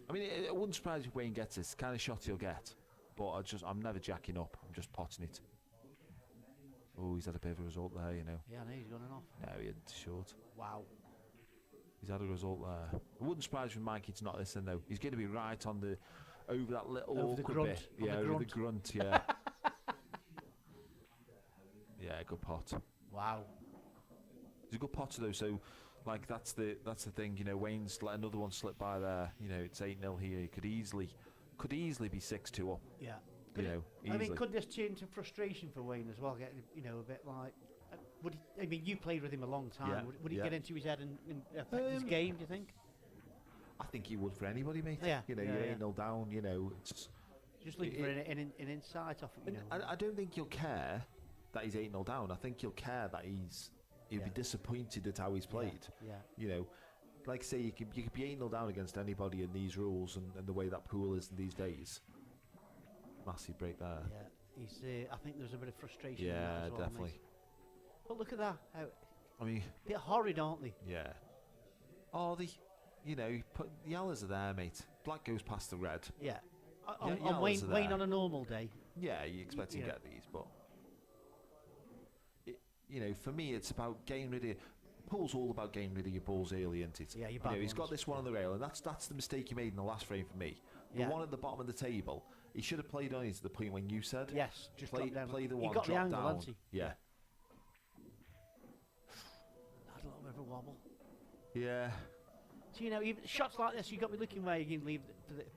I mean, it wouldn't surprise me if Wayne gets it. It's the kind of shot he'll get. But I'm never jacking up. I'm just potting it. Oh, he's had a bit of a result there, you know. yeah, I know he's gone off. No, he hadn't short. Wow. He's had a result there. It wouldn't surprise me if Mikey's not listening, though. He's going to be right on the... Over that little Over the awkward grunt, bit. on Yeah, the over grunt. the grunt, yeah. Yeah, good pot. Wow. He's a good potter, though, so... Like, that's the thing, you know, Wayne's let another one slip by there. You know, it's 8-0 here. He could easily be 6-2 up. Yeah. You know, I mean, easily. could this turn to frustration for Wayne as well? Getting, you know, a bit like... would he, I mean, you played with him a long time. Yeah, Would he yeah. get into his head and affect his game, do you think? I think he would for anybody, mate. Yeah, You know, yeah, you're yeah. 8-0 down, you know. It's, Just looking for an insight off it, you know. I don't think he'll care that he's 8-0 down. I think he'll care that he'll be disappointed at how he's played. Yeah. You know, like I say, you could be 8-0 down against anybody in these rules and the way that pool is these days. Massive break there. Yeah. He's. I think there's a bit of frustration. in that Yeah, as well, definitely. mate. But look at that. How, I mean, bit horrid, aren't they? yeah. Oh, you know, the yellows are there, mate. Black goes past the red. Yeah. Yeah, On yellows are Wayne there. on a normal day. Yeah, you expect him to Yeah. get these, but you know, for me, it's about getting rid of. Pool's all about getting rid of your balls early, isn't it? Yeah, your you bad know, he's got ones. this one on the rail, and that's the mistake he made in the last frame for me. The Yeah. one at the bottom of the table, he should have played on it to the point when you said. Yes. Just Play, drop down. play the He one, got the drop angle, down. hasn't he? Yeah. Had a little bit of a wobble. Yeah. So you know, even shots like this, you got me looking where you can leave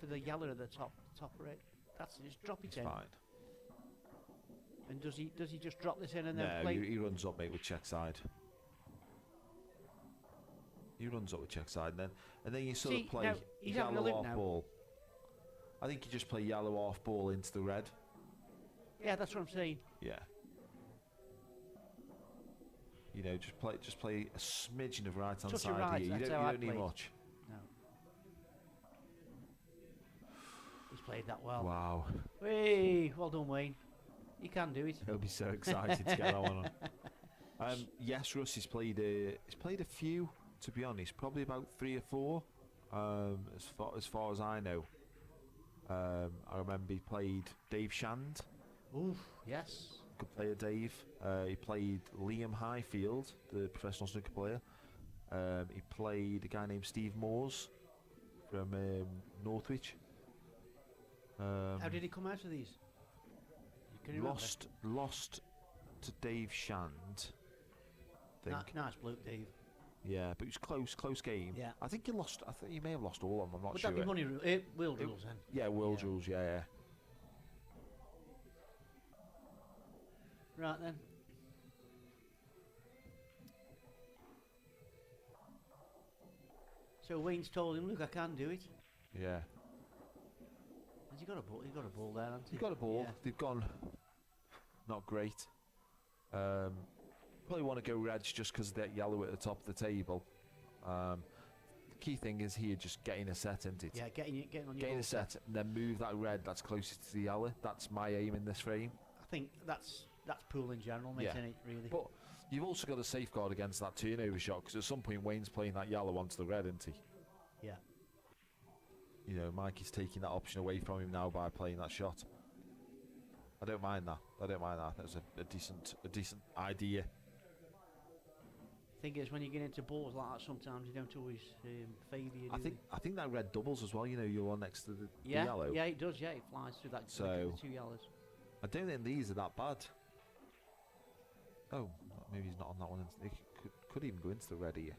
for the yellow at the top right. That's it. Just drop it It's in. fine. And does he just drop this in and then No, play? he runs up, mate, with check side. He runs up with check side, and then you sort See, of play now, he's having a yellow look off now. ball. I think you just play yellow off ball into the red. Yeah, that's what I'm saying. Yeah. You know, just play a smidgen of right hand Touch of side right, here. You that's don't, how I need played. much. No. He's played that well. Wow. Hey, well done, Wayne. You can do it. He'll be so excited to get that one on. Yes, Russ, he's played a few, to be honest, probably about 3 or 4. As far as I know. I remember he played Dave Shand. Oof, yes. Good player, Dave. He played Liam Highfield, the professional snooker player. He played a guy named Steve Moores from Northwich. How did he come out of these? Can you Lost to Dave Shand. remember? Nice bloke, Dave. Yeah, but it was close game. Yeah. I think he may have lost all of them. I'm not Would sure. that be money world rules then? Yeah, world Yeah. rules. Yeah. Right then. So Wayne's told him, look, I can do it. Yeah. Has he got a ball? He got a ball there, hasn't he? He's got a ball. Yeah. They've gone not great. Probably want to go reds just because of that yellow at the top of the table. The key thing is here just getting a set, isn't it? Yeah, getting on your Getting ball a set and then move that red that's closest to the yellow. That's my aim in this frame. I think that's pool in general, mate, Yeah. isn't it, really? But you've also got to safeguard against that turnover shot because at some point Wayne's playing that yellow onto the red, isn't he? Yeah. You know, Mikey's taking that option away from him now by playing that shot. I don't mind that. That's a decent idea. Thing is, when you get into balls like that, sometimes you don't always favour you. Do I think that red doubles as well. You know, you're one next to the yeah, yellow. yeah, it does. Yeah, it flies through that. So- the 2 yellows. I don't think these are that bad. Oh, maybe he's not on that one. He could even go into the red here.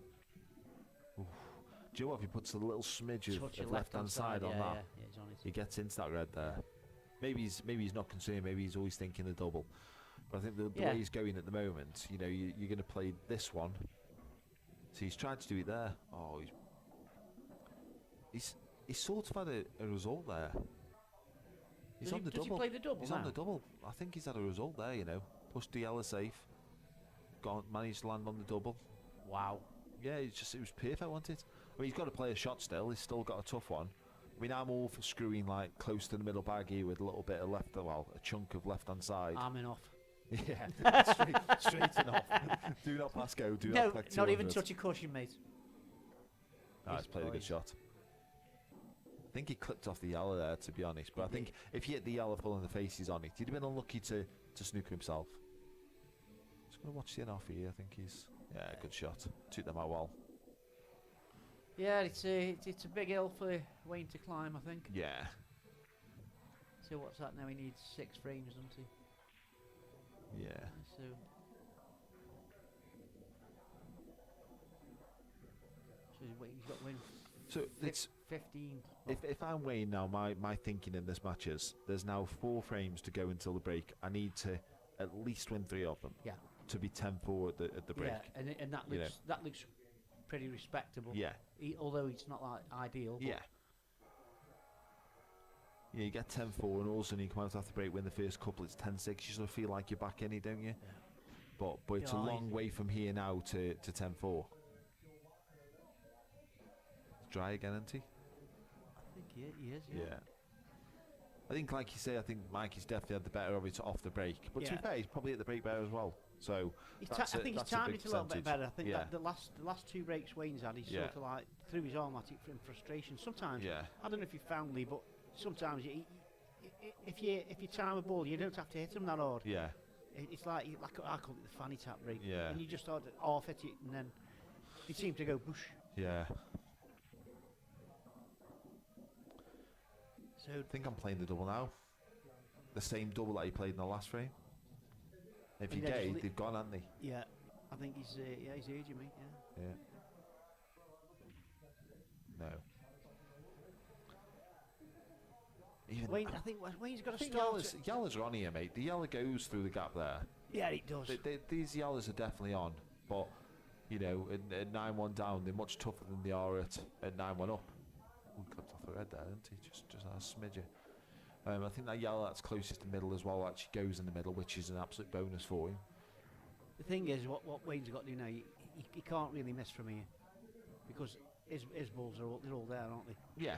Oof. Do you know what? If he puts a little smidge Touch of your left-hand side on yeah, that, yeah, he's on it. he gets into that red there. Maybe he's not concerned. Maybe he's always thinking the double. But I think the Yeah. way he's going at the moment, you know, you're going to play this one. So he's tried to do it there. Oh, he's sort of had a result there. He's on the does double. he play the double He's now? on the double. I think he's had a result there. You know, pushed the yellow safe. Managed to land on the double. Wow. Yeah, it was perfect, wasn't it? I mean, he's got to play a shot still. He's still got a tough one. I mean, I'm all for screwing like close to the middle bag here with a little bit of a chunk of left hand side. Arming off. Yeah, straight enough. Do not pass go. Do No, not collect not even 200. touch a cushion, mate. No, he's played a good Boys. shot. I think he clipped off the yellow there, to be honest. But I think if he hit the yellow full in the face, he's on it. He'd have been unlucky to snooker himself. Just going to watch the off here. I think he's... Yeah, good shot. Took them out well. Yeah, it's a big hill for Wayne to climb, I think. Yeah. So what's that now? He needs 6 frames, doesn't he? Yeah. So he's got Wayne. So it's... 15. If I'm Wayne now, my thinking in this match is there's now 4 frames to go until the break. I need to at least win 3 of them. Yeah. To be 10-4 at the break. Yeah, and that looks pretty respectable. Yeah. Although it's not like ideal. Yeah. Yeah, you get 10-4 and all of a sudden you come out after the break, win the first couple, it's 10-6. You sort of feel like you're back in it, don't you? Yeah. But it's a long way from here now to 10-4. Dry again, isn't he? I think he is. Yeah. I think, like you say, I think Mikey's definitely had the better of it off the break. But to be fair, he's probably at the break better as well. So I think he's timed it a little bit better. I think that the last 2 breaks Wayne's had, he sort of like threw his arm at it in frustration. Sometimes, I don't know if you found Lee, but sometimes if you time a ball, you don't have to hit him that hard. Yeah. It's like I call it the fanny tap break. Yeah. And you just start to half hit it, and then it seemed to go whoosh. Yeah. So I think I'm playing the double now. The same double that he played in the last frame. If you're gay, they've gone, haven't they? Yeah, I think he's aging, mate. Yeah. No. Even Wayne, I think Wayne's got to yellows, start. yellows are on here, mate. The yellow goes through the gap there. Yeah, it does. These yellows are definitely on, but you know, at 9-1 down, they're much tougher than they are at 9-1 up. Ooh, clipped off the red there, didn't he? Just a smidger. I think that yellow that's closest to the middle as well actually goes in the middle, which is an absolute bonus for him. The thing is, what Wayne's got to do now, he can't really miss from here, because his balls they're all there, aren't they? Yeah,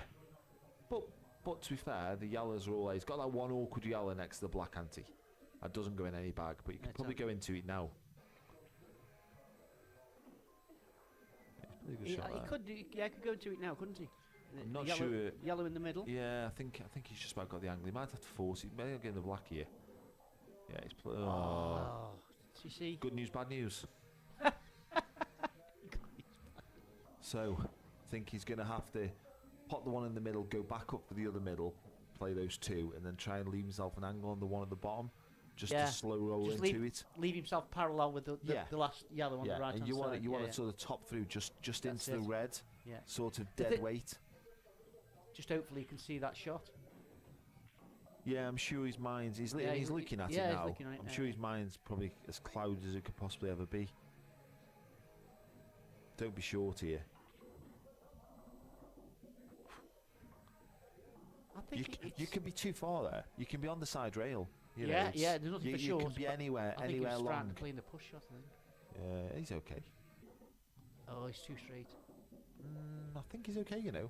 but to be fair, the yellows are all. He's got that one awkward yellow next to the black ante. That doesn't go in any bag, but you can probably go into it now. He could go into it now, couldn't he? I'm not sure. Yellow in the middle. Yeah, I think he's just about got the angle. He might have to force it. Maybe get in the black here. Yeah, he's You see? Good news, bad news. So, I think he's going to have to pop the one in the middle, go back up for the other middle, play those 2, and then try and leave himself an angle on the one at the bottom, just to slow roll just into it. Leave himself parallel with the last yellow on the right hand side. And you want it sort of top through, just into the red, sort of dead weight. Just hopefully you can see that shot. Yeah, I'm sure his mind's... He's looking at it now. He's looking at it I'm now. sure his mind's probably as clouded as it could possibly ever be. Don't be short here. I think you can be too far there. You can be on the side rail. You know, there's nothing for sure. You can be anywhere I think he was long. trying to clean the push shot, I think. Yeah, he's okay. Oh, he's too straight. I think he's okay, you know.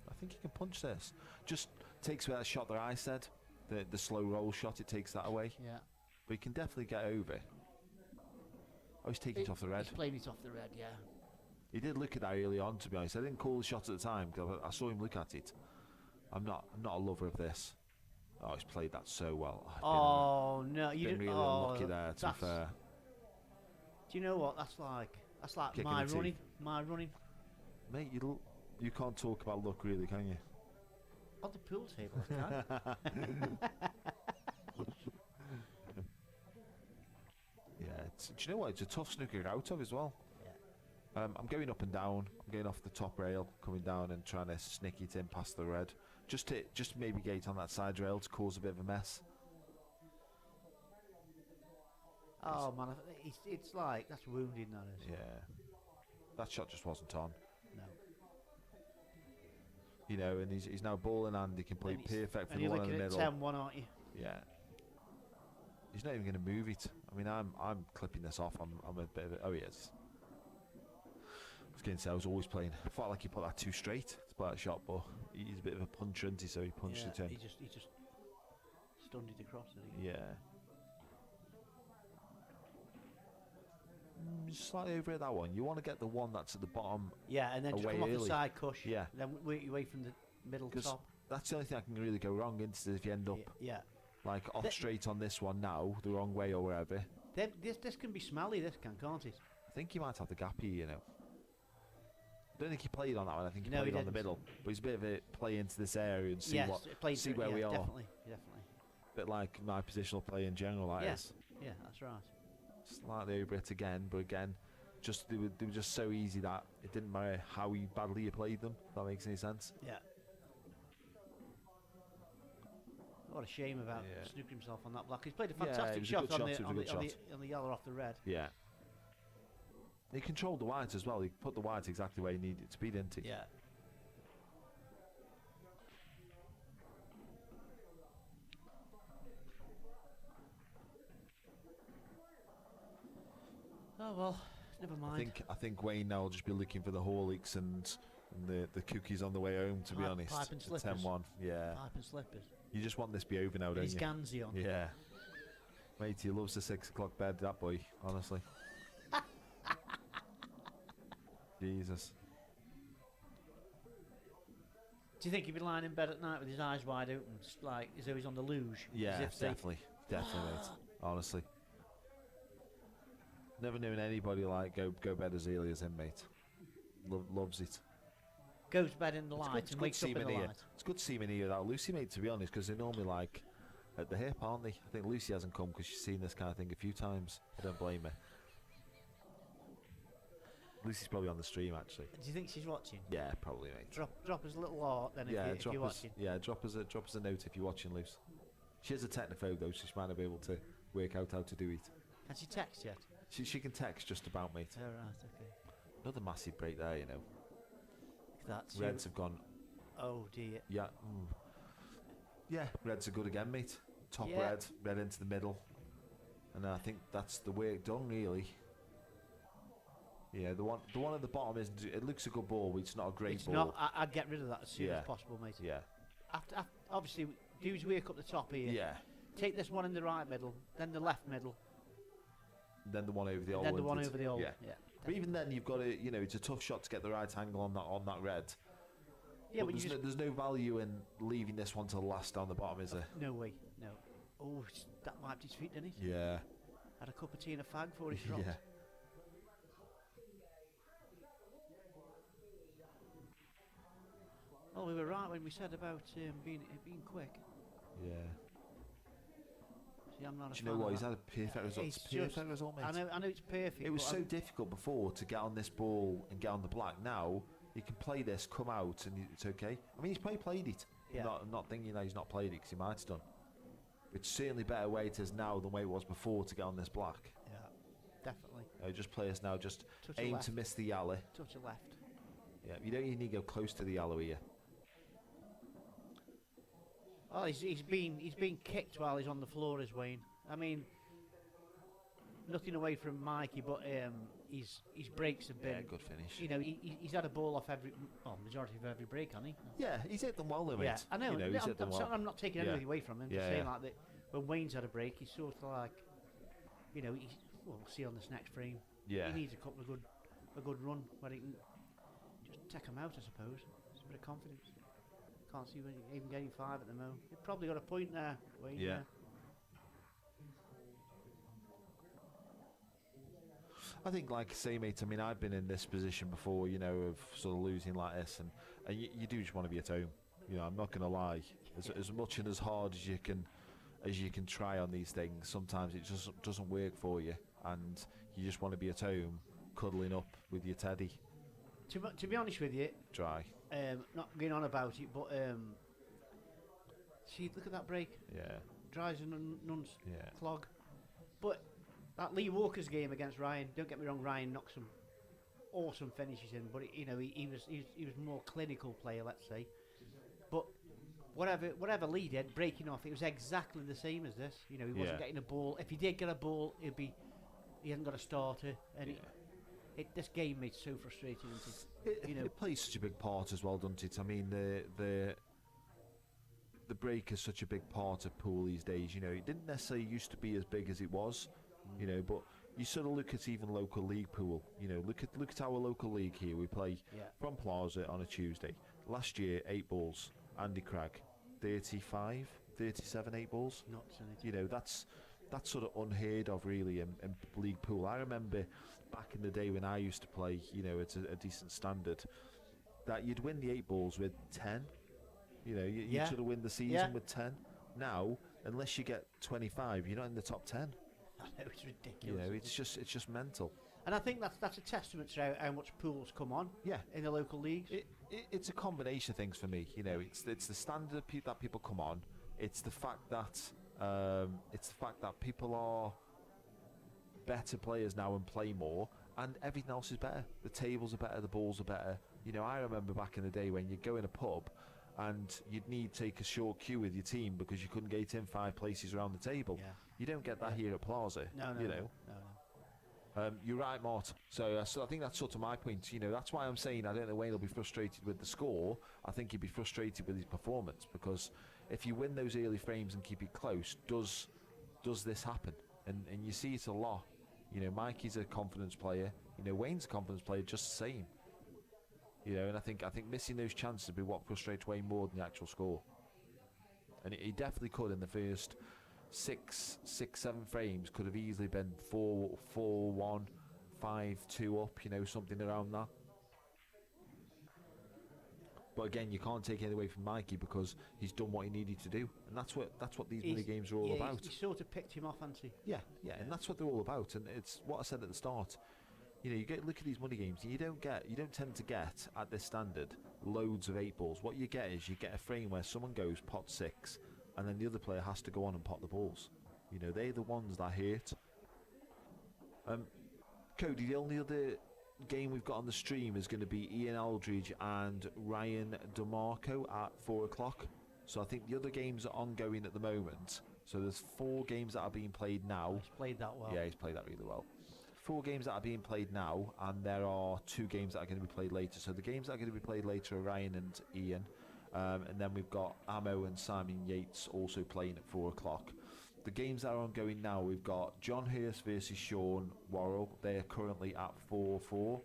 I think he can punch this. Just takes away that shot that I said. The slow roll shot, it takes that away. Yeah. But he can definitely get over. Oh, he's taking it off the red. He's playing it off the red, yeah. He did look at that early on, to be honest. I didn't call the shot at the time, because I saw him look at it. I'm not a lover of this. Oh, he's played that so well. No, you didn't didn't. really unlucky there, to be fair. Do you know what that's like? That's like Kicking my the running. teeth. My running. Mate, you can't talk about luck, really, can you? On the pool table, I can. Yeah, do you know what? It's a tough snooker to get out of as well. Yeah. I'm going up and down. I'm going off the top rail, coming down and trying to snick it in past the red. Just maybe gate on that side rail to cause a bit of a mess. Oh man, it's like that's wounding, that is. Yeah, that shot just wasn't on. No. You know, and he's now ball in hand. He can play perfect for the one in the middle. You're looking at 10-1, aren't you? Yeah. He's not even going to move it. I mean, I'm clipping this off. I'm a bit of oh yes. I was going to say I was always playing. I felt like he put that too straight to play that shot, but he's a bit of a puncher, isn't he? So he punched it in. He just stunned it across, didn't he? Yeah. Slightly over at that one. You want to get the one that's at the bottom. Yeah, and then just away come off the early. side cush. Yeah. Then work your way from the middle 'Cause top. that's the only thing that can really go wrong, isn't it? If you end up Yeah. like off Th- straight on this one now, the wrong way or wherever. This can be smelly, this can't it? I think he might have the gap here, you know. I don't think he played on that one. I think he No, he played on the didn't. middle. But he's a bit of a play into this area and see Yes, what it played see through- where yeah, we are. Definitely. Bit like my positional play in general, that Yeah. is. Yeah, that's right. Slightly over it again, but again, just they were just so easy that it didn't matter how badly you played them. If that makes any sense. Yeah. What a shame about Yeah. snooked himself on that block. He's played a Yeah, it fantastic was a shot good on shot, the it was a on good the, on shot. the on the yellow off the red. Yeah. He controlled the whites as well. He put the whites exactly where he needed to be, didn't he? Yeah. Oh well, never mind. I think Wayne now will just be looking for the Horlicks and the cookies on the way home. To be Pipe- honest, pipe and The slippers. 10-1. Yeah. Pipe and slippers. You just want this to be over now, With don't his you? Gansey on. Yeah. Mate, he loves the 6 o'clock bed, that boy, honestly. Jesus. Do you think he'd be lying in bed at night with his eyes wide open, just like as though he's on the luge? Yeah, as if they- definitely. Definitely, mate. Honestly. Never known anybody like go bed as early as him, mate. Loves it. Goes to bed in the light It's and good wakes up in the seeing here. light. It's good seeing here without Lucy, mate, to be honest, because they're normally like at the hip, aren't they? I think Lucy hasn't come because she's seen this kind of thing a few times. I don't blame her. Lucy's probably on the stream, actually. Do you think she's watching? Yeah, probably, mate. Drop us a little heart then Yeah, if you're drop us. watching. Yeah, drop us a note if you're watching, Luce. She is a technophobe though, so she might not be able to work out how to do it. Can she text yet? She can text just about, mate. Oh, right, okay. Another massive break there, you know. That's Reds have gone. Oh dear. Yeah. Yeah, Reds are good again, mate. Top Yeah. red into the middle, and I think that's the work done, really. Yeah, the one at the bottom isn't. It looks a good ball, but it's not a great It's ball. not. I'd get rid of that as soon Yeah. as possible, mate. Yeah. After obviously, do his work up the top here. Yeah. Take this one in the right middle, then the left middle, Then the one over the and old. then the one isn't over it? the old. Yeah. But even then, you've got to, it's a tough shot to get the right angle on that red. Yeah, but but you there's no value in leaving this one to the last down the bottom, is there? no way, no. Oh, that wiped his feet, didn't it? Yeah. Had a cup of tea and a fag before he dropped. Yeah. Well, we were right when we said about being quick. Yeah. See, I'm not a Do you know fan what? of He's that. had a perfect result. It's Perfect just- result, mate. I know it's perfect. It was but so I'm- difficult before to get on this ball and get on the black. Now he can play this, come out, and it's okay. I mean, he's probably played it. Yeah. Not thinking that he's not played it because he might have done. It's certainly better way it is now than the way it was before to get on this black. Yeah, definitely. Just play us now. Just Touch of aim left. to miss the yellow. Touch of left. Yeah, you don't even need to go close to the yellow here. Oh, he's been kicked while he's on the floor, is Wayne. I mean, nothing away from Mikey, but his breaks have been. Yeah, good finish. You know, he's had a ball off majority of every break, hasn't he? Yeah, he's hit them well, though, mate. Yeah, I know. He's hit them well. I'm not taking Yeah. anything away from him. Yeah, Just saying yeah. like that. When Wayne's had a break, he's sort of like, we'll see on this next frame. Yeah. He needs a good run where he can just take him out, I suppose. It's a bit of confidence. Can't see when even getting 5 at the moment. You've probably got a point there, Wayne. Yeah. I think, like I say, mate, I mean, I've been in this position before, of sort of losing like this, and you do just want to be at home. I'm not going to lie. As much and as hard as you can try on these things, sometimes it just doesn't work for you, and you just want to be at home, cuddling up with your teddy. To be honest with you, Dry. not going on about it, but see, look at that break. Yeah. Dries and nuns Yeah. clog. But that Lee Walker's game against Ryan, don't get me wrong, Ryan knocked some awesome finishes in, but he was more clinical player, let's say. But whatever Lee did, breaking off, it was exactly the same as this. He wasn't Yeah. getting a ball. If he did get a ball, he hadn't got a starter, and this game made so frustrating. It plays such a big part as well, doesn't it? I mean, the break is such a big part of pool these days. It didn't necessarily used to be as big as it was, but you sort of look at even local league pool. You know, look at our local league here. We play from Plaza on a Tuesday. Last year, 8 balls. Andy Cragg, 35, 37 8 balls. Nuts, isn't it? You know, that's sort of unheard of really in league pool. I remember back in the day when I used to play, you know, at a decent standard, that you'd win the 8 balls with 10. You know, you'd sort of win the season with 10. Now, unless you get 25, you're not in the top 10. I know, it's ridiculous. You know, it's just mental. And I think that's a testament to how much pools come on in the local leagues. It's a combination of things for me. You know, it's the standard that people come on. It's the fact that people are better players now and play more, and everything else is better. The tables are better, the balls are better. You know, I remember back in the day when you'd go in a pub and you'd need to take a short queue with your team because you couldn't get in 5 places around the table. Yeah. You don't get that here at Plaza. No. You're right, Mort. So I think that's sort of my point. You know, that's why I'm saying I don't know Wayne will be frustrated with the score. I think he'd be frustrated with his performance, because if you win those early frames and keep it close, does this happen? And you see it a lot. You know, Mikey's a confidence player. You know, Wayne's a confidence player, just the same. You know, and I think missing those chances would be what frustrates Wayne more than the actual score. And he definitely could in the first 6, 7 frames. Could have easily been 4-1, 5-2 up. You know, something around that. But again, you can't take it away from Mikey because he's done what he needed to do, and that's what these mini games are all about. He sort of picked him off, hasn't he? Yeah, and that's what they're all about. And it's what I said at the start. You know, look at these money games, and you don't tend to get at this standard loads of 8 balls. What you get is you get a frame where someone goes pot 6, and then the other player has to go on and pot the balls. You know, they're the ones that hurt. Cody, the only other game we've got on the stream is going to be Ian Aldridge and Ryan DeMarco at 4 o'clock. So I think the other games are ongoing at the moment. So there's 4 games that are being played now. He's played that well. Yeah, he's played that really well. 4 games that are being played now, and there are 2 games that are going to be played later. So the games that are going to be played later are Ryan and Ian. And then we've got Amo and Simon Yates also playing at 4 o'clock. The games that are ongoing now, we've got John Hurst versus Sean Worrell. They're currently at 4-4.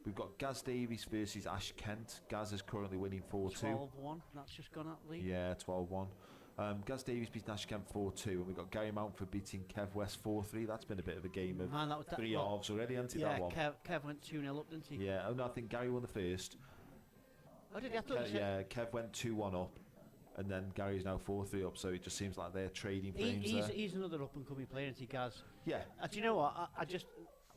We've got Gaz Davies versus Ash Kent. Gaz is currently winning 4-2. 12-1. That's just gone up league. Yeah, 12-1. Gaz Davies beating Ash Kent 4-2. And we've got Gary Mountford beating Kev West 4-3. That's been a bit of a game of 3 halves already, hasn't it, that one? Kev went 2-0 up, didn't he? Yeah, I think Gary won the first. Oh, did he? I thought Kev went 2-1 up. And then Gary's now 4-3 up, so it just seems like they're trading frames he's another up-and-coming player, isn't he, Gaz? Yeah. Do you know what?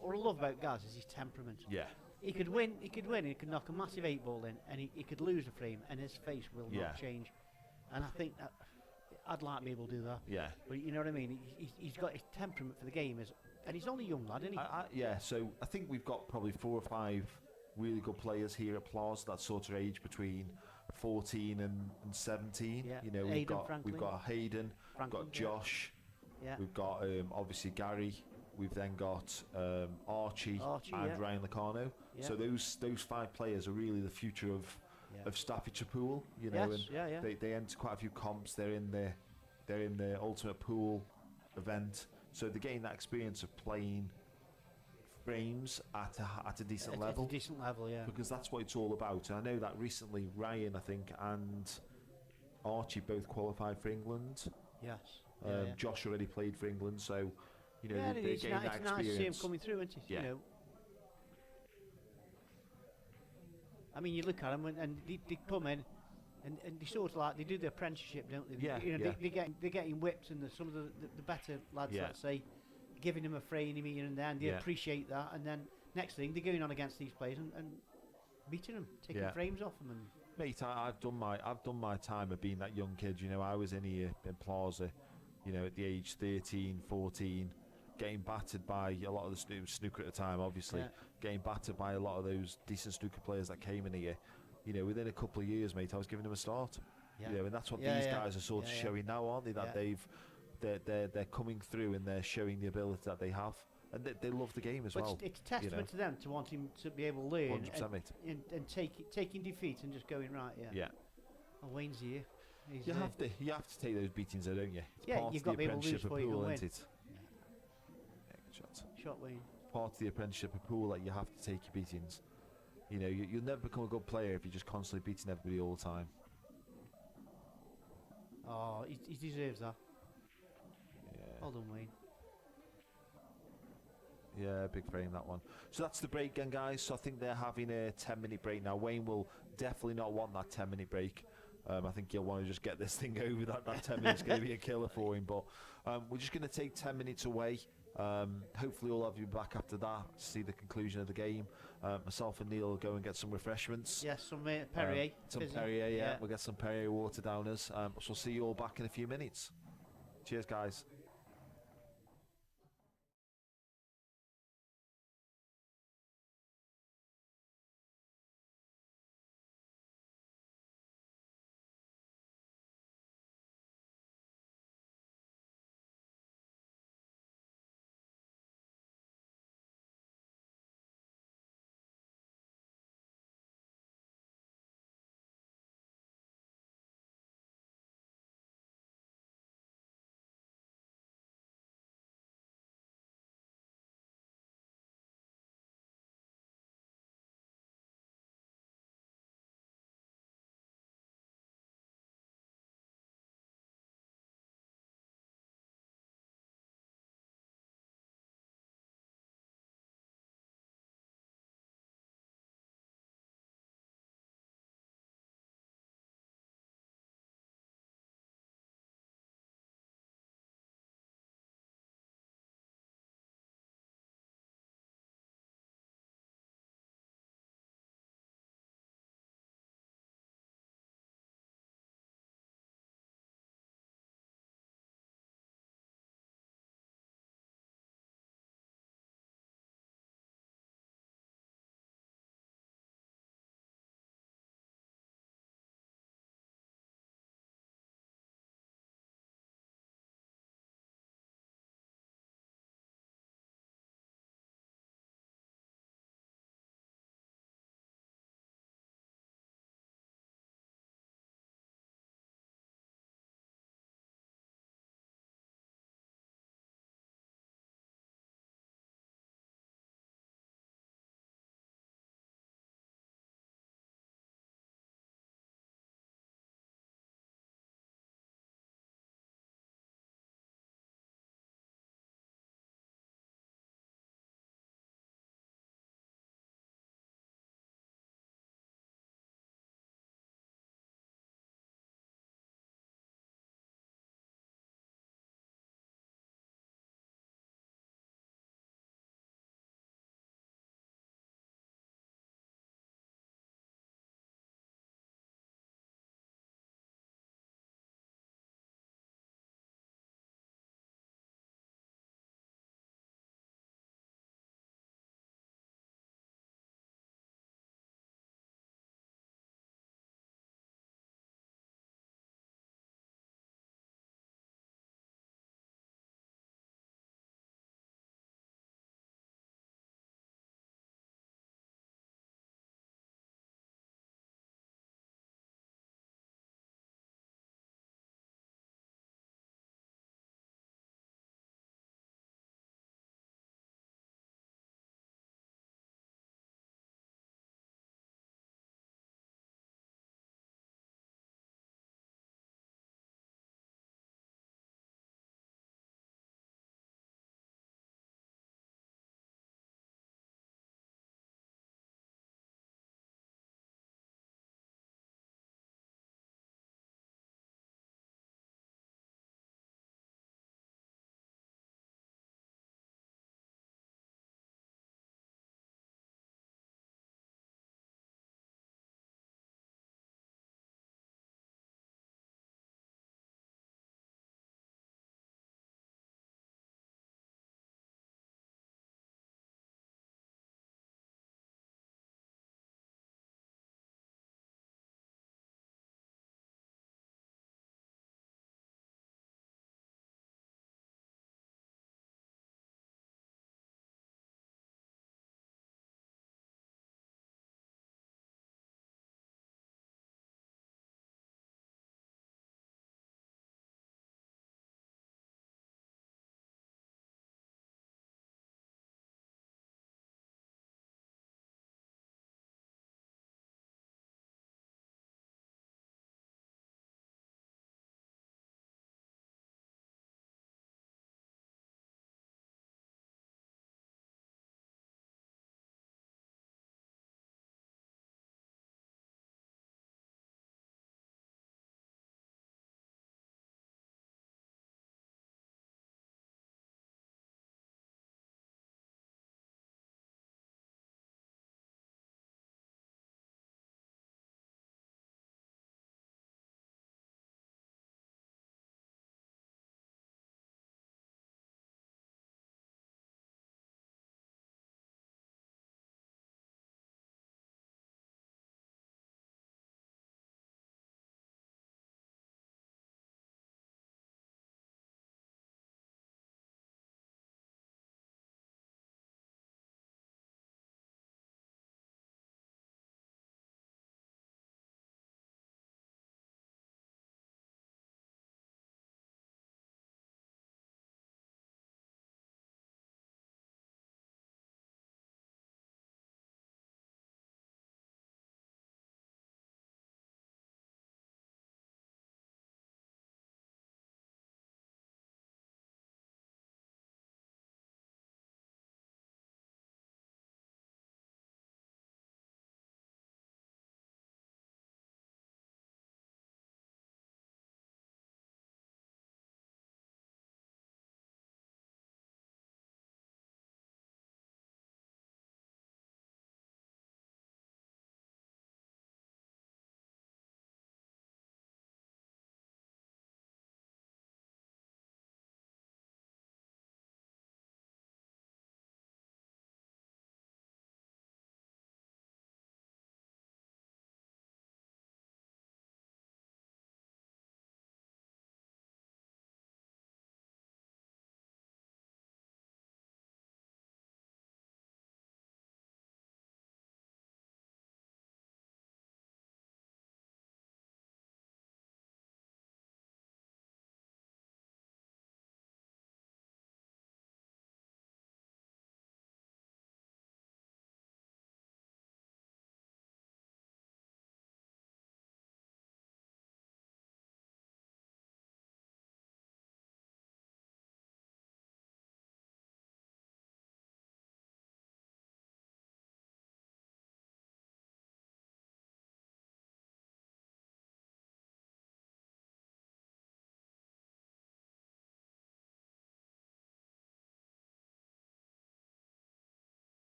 What I love about Gaz is his temperament. Yeah. He could win, he could knock a massive 8 ball in, and he could lose a frame, and his face will not change. And I think that I'd like to be able to do that. Yeah. But you know what I mean? He's got his temperament for the game, and he's only a young lad, isn't he? Yeah, so I think we've got probably 4 or 5 really good players here at Plaza, that sort of age between 14 and 17. Yeah. You know, we've got Hayden, we've got Josh, we've got obviously Gary, we've then got Archie and Ryan Locarno. Yeah. So those 5 players are really the future of Staffordshire Pool. You know, they enter quite a few comps. They're in the Ultimate Pool event, so they're getting that experience of playing frames at a decent level. At a decent level, yeah. Because that's what it's all about. And I know that recently Ryan, I think, and Archie both qualified for England. Yes. Josh already played for England, so you know they're getting that experience. It's nice to see him coming through, isn't it? Yeah. You know. I mean, you look at them and they come in, and they sort of like they do the apprenticeship, don't they? Yeah. You know, they're getting whipped, and some of the better lads, let's say, giving them a frame here and there, and they appreciate that. And then next thing, they're going on against these players and beating them, taking frames off them. And mate, I've done my time of being that young kid. You know, I was in here in Plaza, you know, at the age 13, 14, getting battered by a lot of the snooker at the time. Obviously, getting battered by a lot of those decent snooker players that came in here. You know, within a couple of years, mate, I was giving them a start. Yeah. You know, and that's what these guys are sort of showing now, aren't they? That they're coming through and they're showing the ability that they have, and they love the game as well. It's testament to them to wanting to be able to learn 100%, mate. And taking defeat and just going right. Yeah. And Wayne's here. You have to take those beatings, though, don't you? It's you've got to be able to lose before you can win. Isn't it? Yeah, good shot. shot, Wayne. Part of the apprenticeship of pool that you have to take your beatings. You know, you'll never become a good player if you're just constantly beating everybody all the time. Oh, he deserves that. Yeah. Well done, Wayne. Yeah, big frame that one. So that's the break then, guys. So I think they're having a 10-minute break now. Wayne will definitely not want that 10-minute break. I think he'll want to just get this thing over. That 10 minutes is going to be a killer for him. But we're just going to take 10 minutes away. Hopefully we'll have you back after that to see the conclusion of the game. Myself and Neil will go and get some refreshments. Yes, some Perrier. Some fizzy. Perrier, yeah. We'll get some Perrier water downers. So we'll see you all back in a few minutes. Cheers, guys.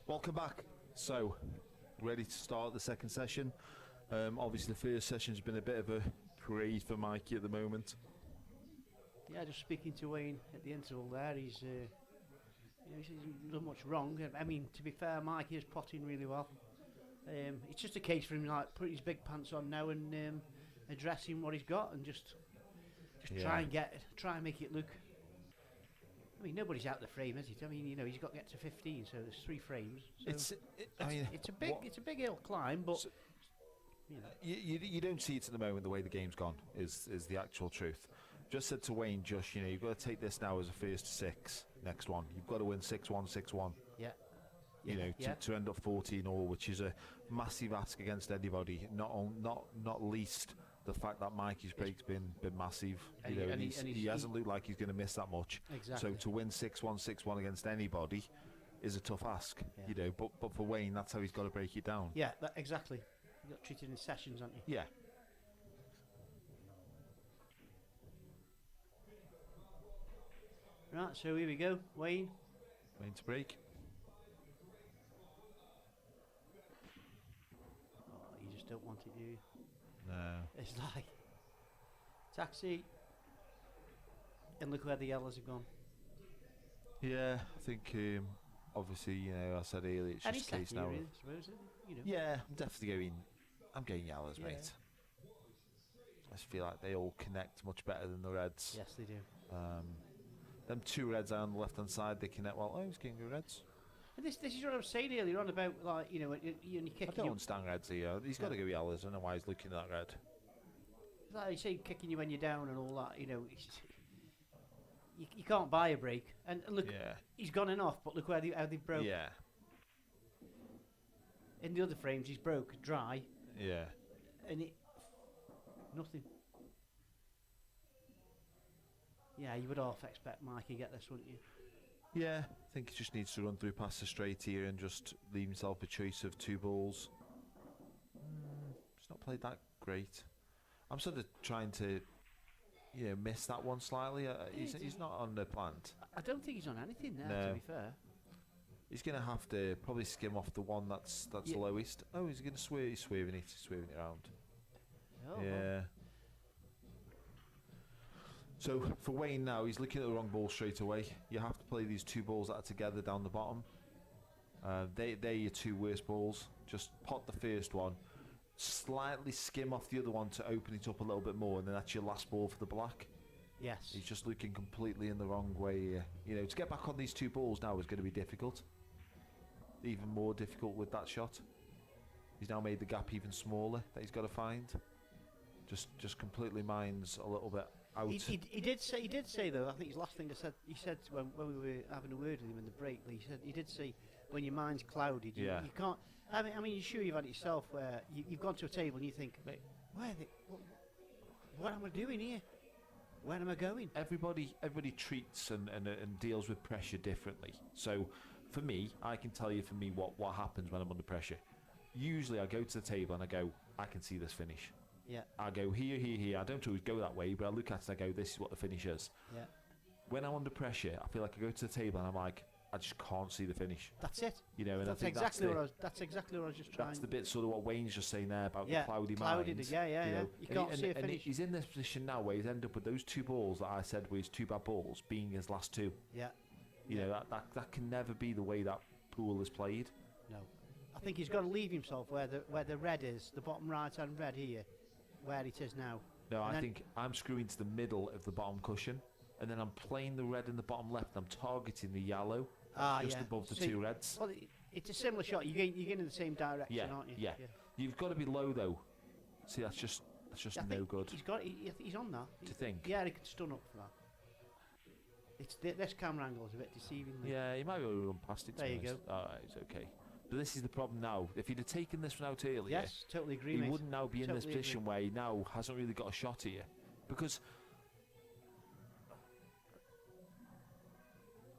Welcome back. So, ready to start the second session. Obviously, the first session's been a bit of a parade for Mikey at the moment. Yeah, just speaking to Wayne at the interval there, he's done much wrong. I mean, to be fair, Mikey is potting really well. It's just a case for him like putting his big pants on now and addressing what he's got and just try and make it look. I mean, nobody's out of the frame, is it? I mean, he's got to get to 15, so there's 3 frames. So it's a big hill climb, but so, you don't see it at the moment. The way the game's gone is the actual truth. Just said to Wayne, Josh, you've got to take this now as a first 6. Next one, you've got to win 6-1, 6-1. Yeah. To end up 14-all, which is a massive ask against anybody. Not least the fact that Mikey's break's been massive. He hasn't looked like he's going to miss that much. Exactly. So to win 6-1, 6-1 against anybody is a tough ask. Yeah. But for Wayne, that's how he's got to break it down. Yeah, exactly. You got treated in sessions, aren't you? Yeah. Right, so here we go, Wayne. Wayne to break. Oh, you just don't want it, do you? No. It's like taxi, and look where the yellows have gone. Yeah, I think obviously I said earlier it's just a case now. Really, suppose, Yeah, I'm definitely going yellows, mate. I just feel like they all connect much better than the reds. Yes, they do. Them 2 reds on the left hand side, they connect well. Oh, he's getting good reds. And this is what I was saying earlier on about, like, when you're kicking. I don't understand reds here. He's got to go yellows. I don't know why he's looking at that red. Like you say, kicking you when you're down and all that. You can't buy a break. And look, he's gone and off, but look how they broke. Yeah. In the other frames, he's broke dry. Yeah. And nothing. Yeah, you would half expect Mikey get this, wouldn't you? Yeah, I think he just needs to run through past the straight here and just leave himself a choice of 2 balls. He's not played that great. I'm sort of trying to, miss that one slightly. He's not on the plant. I don't think he's on anything there, No. to be fair. He's going to have to probably skim off the one that's lowest. Oh, he's going to swerve. He's swerving it around. Oh, Yeah. well. So for Wayne now, he's looking at the wrong ball straight away. You have to play these 2 balls that are together down the bottom. They're your 2 worst balls. Just pot the first one, slightly skim off the other one to open it up a little bit more, and then that's your last ball for the black. Yes. He's just looking completely in the wrong way here. To get back on these 2 balls now is going to be difficult. Even more difficult with that shot. He's now made the gap even smaller that he's got to find. Just completely minds a little bit out. He did say though, I think his last thing he said when we were having a word with him in the break, he did say when your mind's clouded, you can't. I mean, you're sure you've had it yourself where you've gone to a table and you think, mate, what am I doing here? Where am I going? Everybody treats and deals with pressure differently. So for me, I can tell you what happens when I'm under pressure. Usually I go to the table and I go, I can see this finish. Yeah. I go here. I don't always go that way, but I look at it and I go, this is what the finish is. Yeah. When I'm under pressure, I feel like I go to the table and I'm like, I just can't see the finish. That's it. And that's I think exactly what I was just trying. That's the bit sort of what Wayne's just saying there about the cloudy mind. Yeah. You can't see a finish. He's in this position now where he's ended up with those 2 balls that I said were his 2 bad balls being his last 2. Yeah. That can never be the way that pool is played. No. I think he's got to leave himself where the red is, the bottom right hand red here, where it is now. No, I think I'm screwing to the middle of the bottom cushion, and then I'm playing the red in the bottom left. I'm targeting the yellow just above the 2 reds. Well, it's a similar shot. You're going in the same direction, aren't you? Yeah. You've got to be low though. See, that's just no good. He's on that. To think. Yeah, he could stun up for that. This camera angle is a bit deceiving. Yeah, he might be able to run past it. There you go. Alright, it's okay. But this is the problem now. If he'd have taken this one out earlier, yes, totally agree, he mate. wouldn't now be in this position where he now hasn't really got a shot here. Because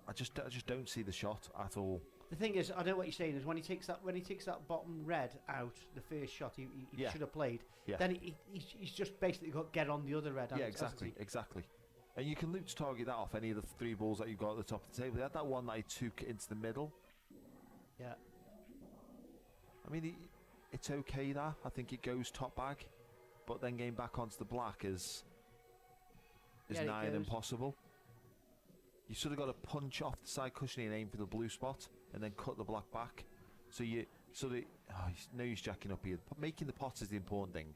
I just don't see the shot at all. The thing is, I know what you're saying is when he takes that bottom red out, the first shot he should have played. Yeah. Then he's just basically got to get on the other red. Yeah, exactly. And you can loop to target that off any of the 3 balls that you've got at the top of the table. He had that one that he took into the middle. Yeah. I mean, it's okay that. I think it goes top bag, but then getting back onto the black is Yeah, it nigh goes. impossible. You sort of got to punch off the side cushioning and aim for the blue spot, and then cut the black back. So you sort of no use jacking up here. Making the pot is the important thing.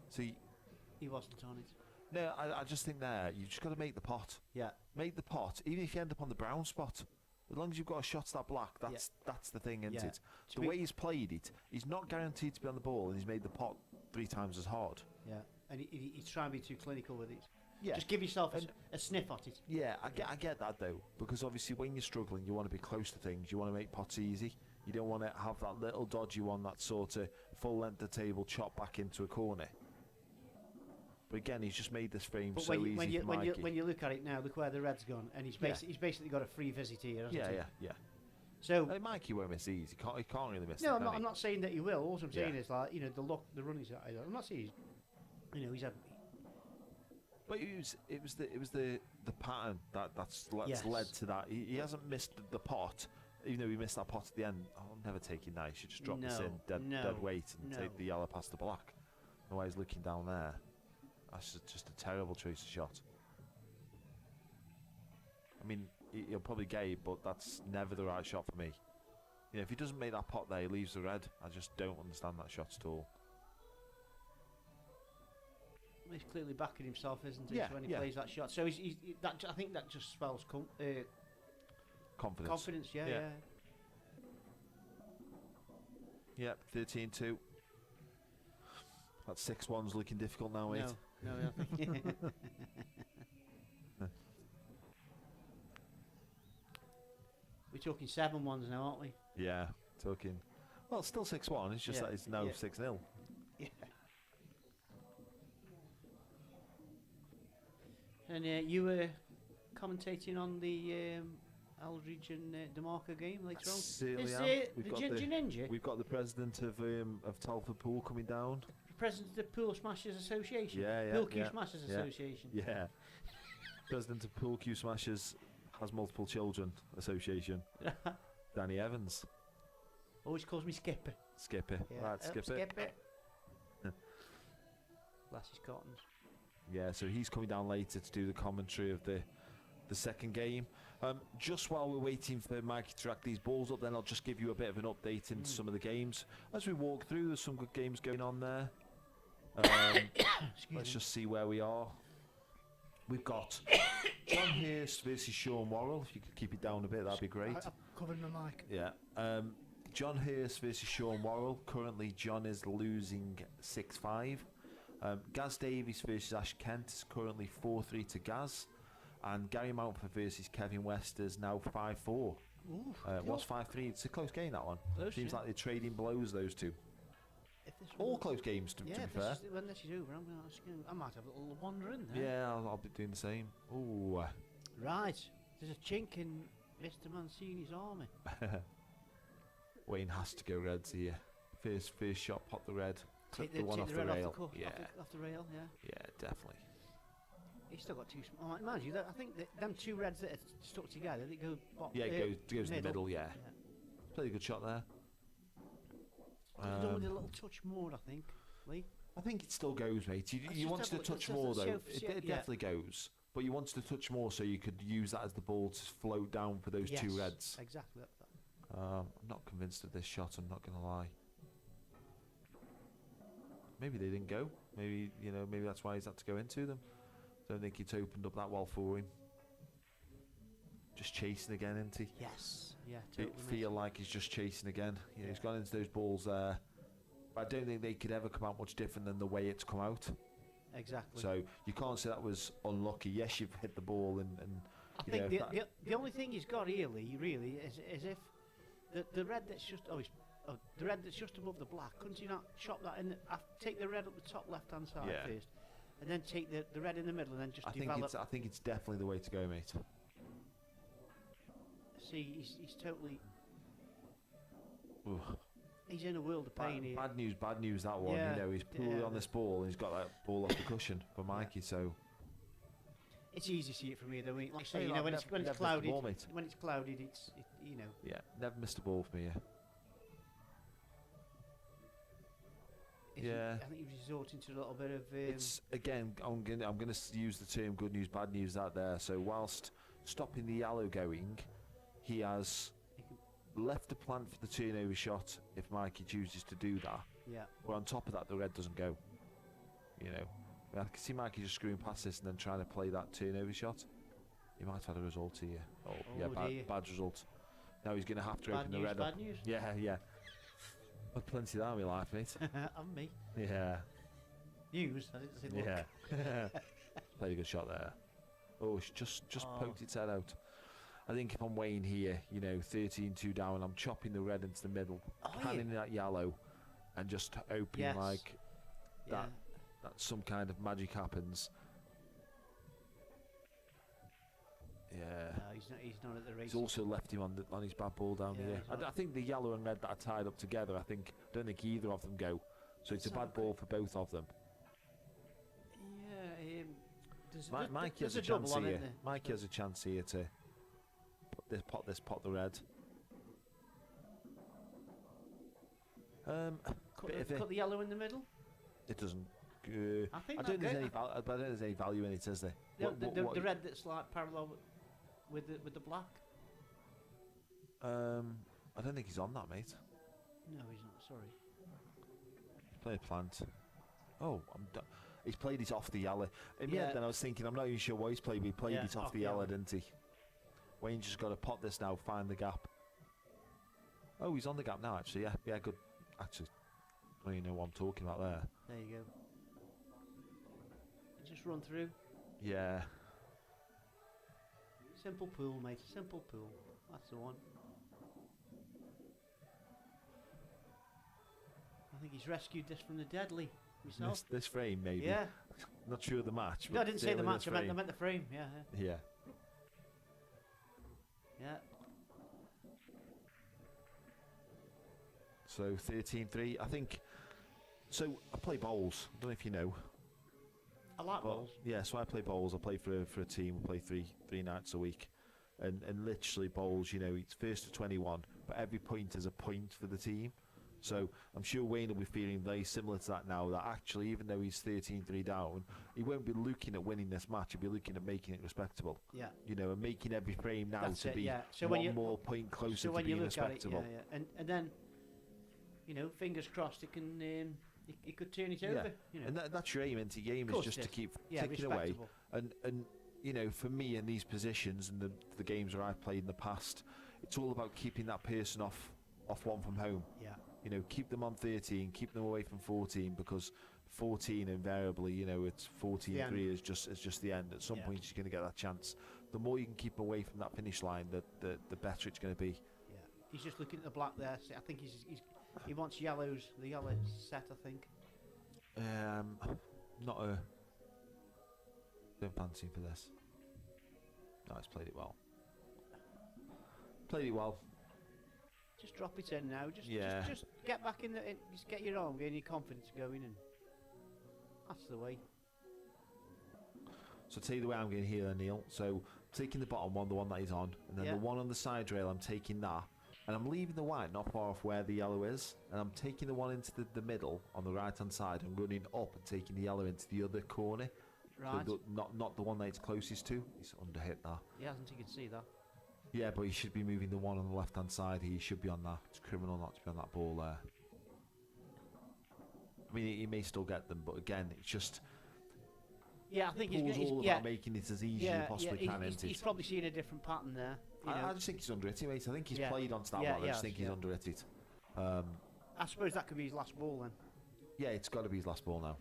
So He wasn't on it. no, I just think there you just got to make the pot. Yeah. Make the pot, even if you end up on the brown spot. As long as you've got a shot to that black, that's the thing, isn't Yeah. it? The way he's played it, he's not guaranteed to be on the ball, and he's made the pot 3 times as hard. Yeah. And he's trying to be too clinical with it. Yeah. Just give yourself a sniff at it. Yeah, I get that though, because obviously when you're struggling, you want to be close to things. You want to make pots easy. You don't want to have that little dodgy one, that sort of full length of table chop back into a corner. But again, he's just made this frame But so easy for Mikey. when you look at it now, look where the red's gone, and he's basically got a free visit here, hasn't he? Yeah. So Mikey won't miss these. He can't really miss. no, them, I'm not saying that he will. All I'm saying Yeah. is like the run he's at. I'm not saying he's had. But it was the pattern that's Yes. led to that. He hasn't missed the pot, even though he missed that pot at the end. I'm never taking that. He should just drop this in dead weight and take the yellow past the black. The way he's looking down there, that's just a terrible choice of shot. I mean, he'll probably get it, but that's never the right shot for me. You know, if he doesn't make that pot there, he leaves the red. I just don't understand that shot at all. He's clearly backing himself, isn't he? Yeah, When he plays that shot, so I think that just spells Confidence. confidence. Yeah. Yeah. Yep, 13-2. That 6-1's looking difficult now, mate. No. We're talking 7-1s now, aren't we? Yeah, talking. Well, it's still 6-1. It's just Yeah, that it's now yeah. 6-0. Yeah. And you were commentating on the Aldridge and DeMarco game later on. Certainly Is am. the Ginger Ninja We've got the president of Telford Pool coming down. president of the Pool Smashers Association? Yeah, Pool Cue yeah, Smashers yeah. Association. Yeah. President of Pool Q Smashers has multiple children association. Danny Evans. Always calls me Skipper. Skipper. Yeah. Right, Skipper. Skipper. Glasses cottons. Yeah, so he's coming down later to do the commentary of the second game. Just while we're waiting for Mikey to rack these balls up, then I'll just give you a bit of an update into some of the games. As we walk through, there's some good games going on there. Let's just see where we are. We've got John Hurst versus Sean Worrell. If you could keep it down a bit, that'd be great. I'm covering my mic. Yeah. John Hurst versus Sean Worrell. Currently, John is losing 6-5. Gaz Davies versus Ash Kent is currently 4-3 to Gaz. And Gary Mountford versus Kevin West is now 5-4. What's 5-3? It's a close game, that one. Close, Seems yeah. like they're trading blows, those two. If this All one- close games, to be fair. When this is over, I might have a little wander in there. Yeah, I'll be doing the same. Ooh. Right. There's a chink in Mr. Mancini's army. Wayne has to go reds here. First shot, pop the red. Clip the one off the red rail. off the rail, yeah. Yeah, definitely. He's still got two. Mind you, I think that them two reds that are stuck together, they go. Yeah, it goes in the middle, yeah. Played a good shot there. Could have done with a little touch more, I think, Lee. I think it still goes, mate. You just wanted to have a- touch let's more, see though. how- It definitely goes. But you wanted to touch more so you could use that as the ball to float down for those two reds. Exactly. I'm not convinced of this shot, I'm not going to lie. Maybe they didn't go. Maybe that's why he's had to go into them. Don't think it's opened up that well for him. Just chasing again, isn't he? Yes. Yeah. It Totally. feel like he's just chasing again. You know, he's gone into those balls there. But I don't think they could ever come out much different than the way it's come out. Exactly. So you can't say that was unlucky. Yes, you've hit the ball, and I you know, think the only thing he's got really is if the red that's just the red that's just above the black, couldn't you not chop that in? Take the red up the top left hand side Yeah. first, and then take the red in the middle, and then just I think it's definitely the way to go, mate. See, he's totally. Ooh. He's in a world of pain here. Bad news. That one. Yeah, You know, he's poorly yeah. on this ball, and he's got that ball off the cushion for Mikey. So It's easy to see it from here, though. Like I say, Hey, you know, like, when never it's missed the clouded, ball, mate. when it's clouded, you know. yeah, never missed a ball for me. Yeah. I think he's resorting to a little bit of. It's again. I'm gonna use the term good news, bad news out there. So whilst stopping the yellow going, he has left the plant for the turnover shot if Mikey chooses to do that. yeah. But on top of that, the red doesn't go. You know, I can see Mikey just screwing past this and then trying to play that turnover shot. He might have had a result here. Oh yeah, bad result. Now he's gonna have to open the red up. Bad news. Yeah. I've plenty of that in my life, mate. And me. Yeah. News. I didn't say look. Yeah. Played a good shot there. Oh, it's just poked its head out. I think if I'm weighing here, 13-2 down, I'm chopping the red into the middle, panning that yellow, and just hoping like that some kind of magic happens. Yeah. No, he's not at the race. He's also left him on his bad ball down here. I think the yellow and red that are tied up together, I don't think either of them go. So it's a bad ball for both of them. Yeah, Mikey has a chance here. Mikey has a chance here to pot the red. Cut the yellow in the middle. It doesn't. I don't think there's any value in it, is there? The red that's like parallel with the black. I don't think he's on that, mate. No, he's not. Sorry. He's played plant. Oh, he's played it off the yellow. In the end, then I was thinking, I'm not even sure what he's played. But he played it off the yellow, didn't he? Wayne just got to pot this now, find the gap. Oh, he's on the gap now, actually. Yeah, good. Actually, I don't even know what I'm talking about there. There you go. Just run through. Yeah. Simple pool, mate. Simple pool. That's the one. I think he's rescued this from the deadly. Myself. This frame, maybe. Yeah. Not sure of the match. No, I didn't say the match. I meant the frame. Yeah. Yeah. Yeah. So 13-3, I think. So I play bowls. I don't know if you know. I like bowls. Yeah, so I play bowls. I play for a team. We play three nights a week, and literally bowls. It's first to 21, but every point is a point for the team. So I'm sure Wayne will be feeling very similar to that now. That actually, even though he's 13-3 down, he won't be looking at winning this match. He'll be looking at making it respectable. Yeah. And making every frame now That's to it, be So one more point closer to being respectable. At it, and then, fingers crossed, it can. It could turn it over. And that's your aim. And your aim is just to keep ticking away. And for me in these positions and the games where I've played in the past, it's all about keeping that person off one from home. Yeah. Keep them on 13, keep them away from 14, because 14 invariably, it's 14-3 is just the end. At some point, you're going to get that chance. The more you can keep away from that finish line, the better it's going to be. Yeah, he's just looking at the black there. I think he wants the yellow set. I think. Don't fancy for this. No, he's played it well. Played it well. Just drop it in now. Just get back in just get your arm, gain your confidence going, and that's the way. So I'll tell you the way I'm going here, Neil. So taking the bottom one, the one that he's on, and then the one on the side rail, I'm taking that, and I'm leaving the white not far off where the yellow is, and I'm taking the one into the middle on the right hand side and running up and taking the yellow into the other corner. Right. So not the one that it's closest to. He's underhit that. He hasn't. You can see that. Yeah, but he should be moving the one on the left hand side. He should be on that. It's criminal not to be on that ball there. I mean, he may still get them, but again, it's just. Yeah, I think he's all about making it as easy as you possibly can. He's probably seen a different pattern there. I just think he's under it, mate. I think he's played onto that one. I just think he's under it. I suppose that could be his last ball then. Yeah, it's got to be his last ball now.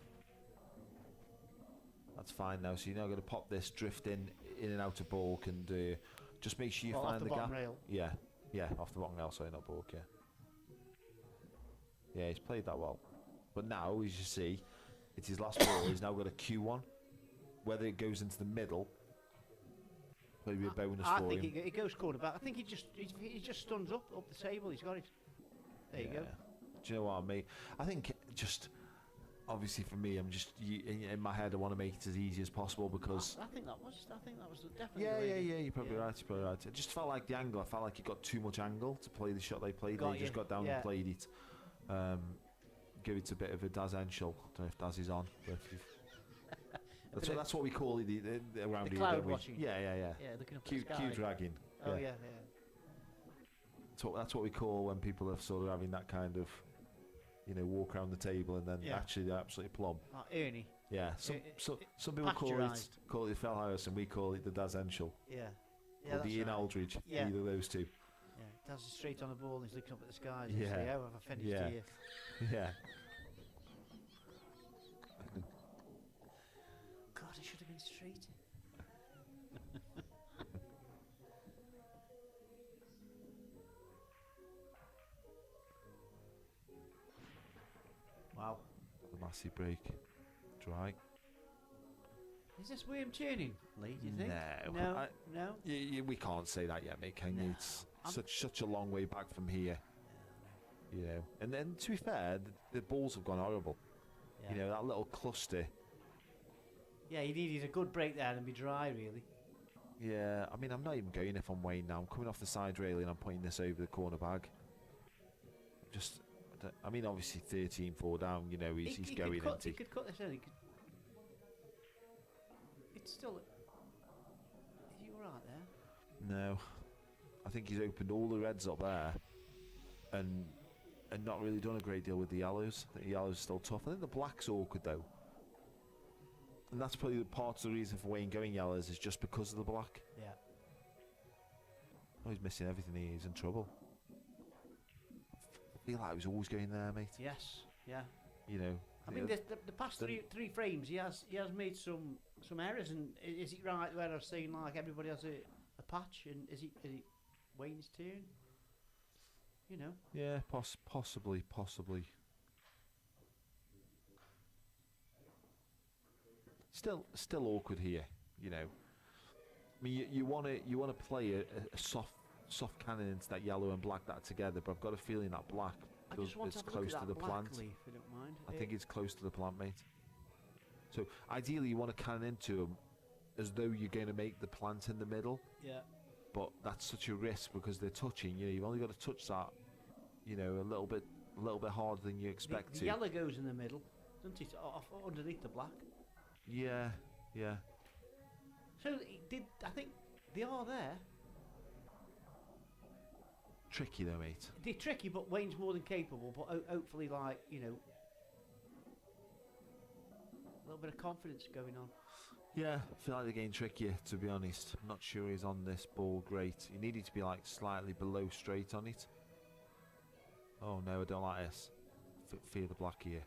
That's fine now. So you're now going to pop this, drift in and out of balk, and just make sure you find the gap. Rail. Yeah, off the bottom rail, sorry, not balk. Yeah, he's played that well. But now, as you see, it's his last ball. He's now got a Q1. Whether it goes into the middle, maybe a bonus for him. I think it goes quarterback. I think he just stuns up the table. He's got it. There you go. Do you know what I mean? I think just obviously for me, I'm just in my head. I want to make it as easy as possible because I think that was definitely. Yeah. You're probably right. It just felt like the angle. I felt like he got too much angle to play the shot they played. They just got down and played it. give it a bit of a Daz Henschel. Don't know if Daz is on. But if that's what we call it around the here. cloud don't we? watching. Yeah. Yeah, looking up at the sky. Q dragging. Oh yeah. That's what we call when people are sort of having that kind of, walk around the table and then actually they're absolutely plumb. Like Ernie. Yeah. Some people call it the Felhouse and we call it the Daz Henschel. Yeah. Or the Ian Aldridge. Yeah. Either of those two. Yeah. Daz is straight on the ball and he's looking up at the skies. Yeah. And say, "Oh, I've finished here." Yeah. God, I should have been straight. Wow. The massive break. Dry. Is this William turning, Lee, do you think? No. No? We can't say that yet, mate. Can you? It's such a long way back from here. And then to be fair, the balls have gone horrible. Yeah. That little cluster. Yeah, you needed a good break there and be dry, really. Yeah, I mean, I'm not even going if I'm Wayne now. I'm coming off the side railing and I'm putting this over the corner bag. Obviously 13-4 down, he's going empty. He could cut this in. It's still... Is he alright there? No. I think he's opened all the reds up there and not really done a great deal with the yellows. I think the yellows are still tough. I think the black's awkward, though. And that's probably part of the reason for Wayne going yellows is just because of the black. Yeah. Oh, he's missing everything here. He's in trouble. I feel like he was always going there, mate. Yes, yeah. I mean, the past three frames, he has made some errors. And is it right where I was saying like everybody has a patch? And is it Wayne's turn? Yeah, possibly. Still awkward here. I mean, you want to play a soft cannon into that yellow and black that together, but I've got a feeling that black is close to the plant. Leaf, if you don't mind. I think it's close to the plant, mate. So ideally, you want to cannon into them as though you're going to make the plant in the middle. Yeah. But that's such a risk because they're touching. You've only got to touch that, a little bit harder than you expect the to. yellow goes in the middle, doesn't it? Off underneath the black. Yeah. So I think they are there. Tricky though, mate. They're tricky, but Wayne's more than capable. But hopefully, a little bit of confidence going on. Yeah, I feel like they're getting trickier, to be honest. I'm not sure he's on this ball great. He needed to be slightly below straight on it. Oh no, I don't like this. Fear the black here.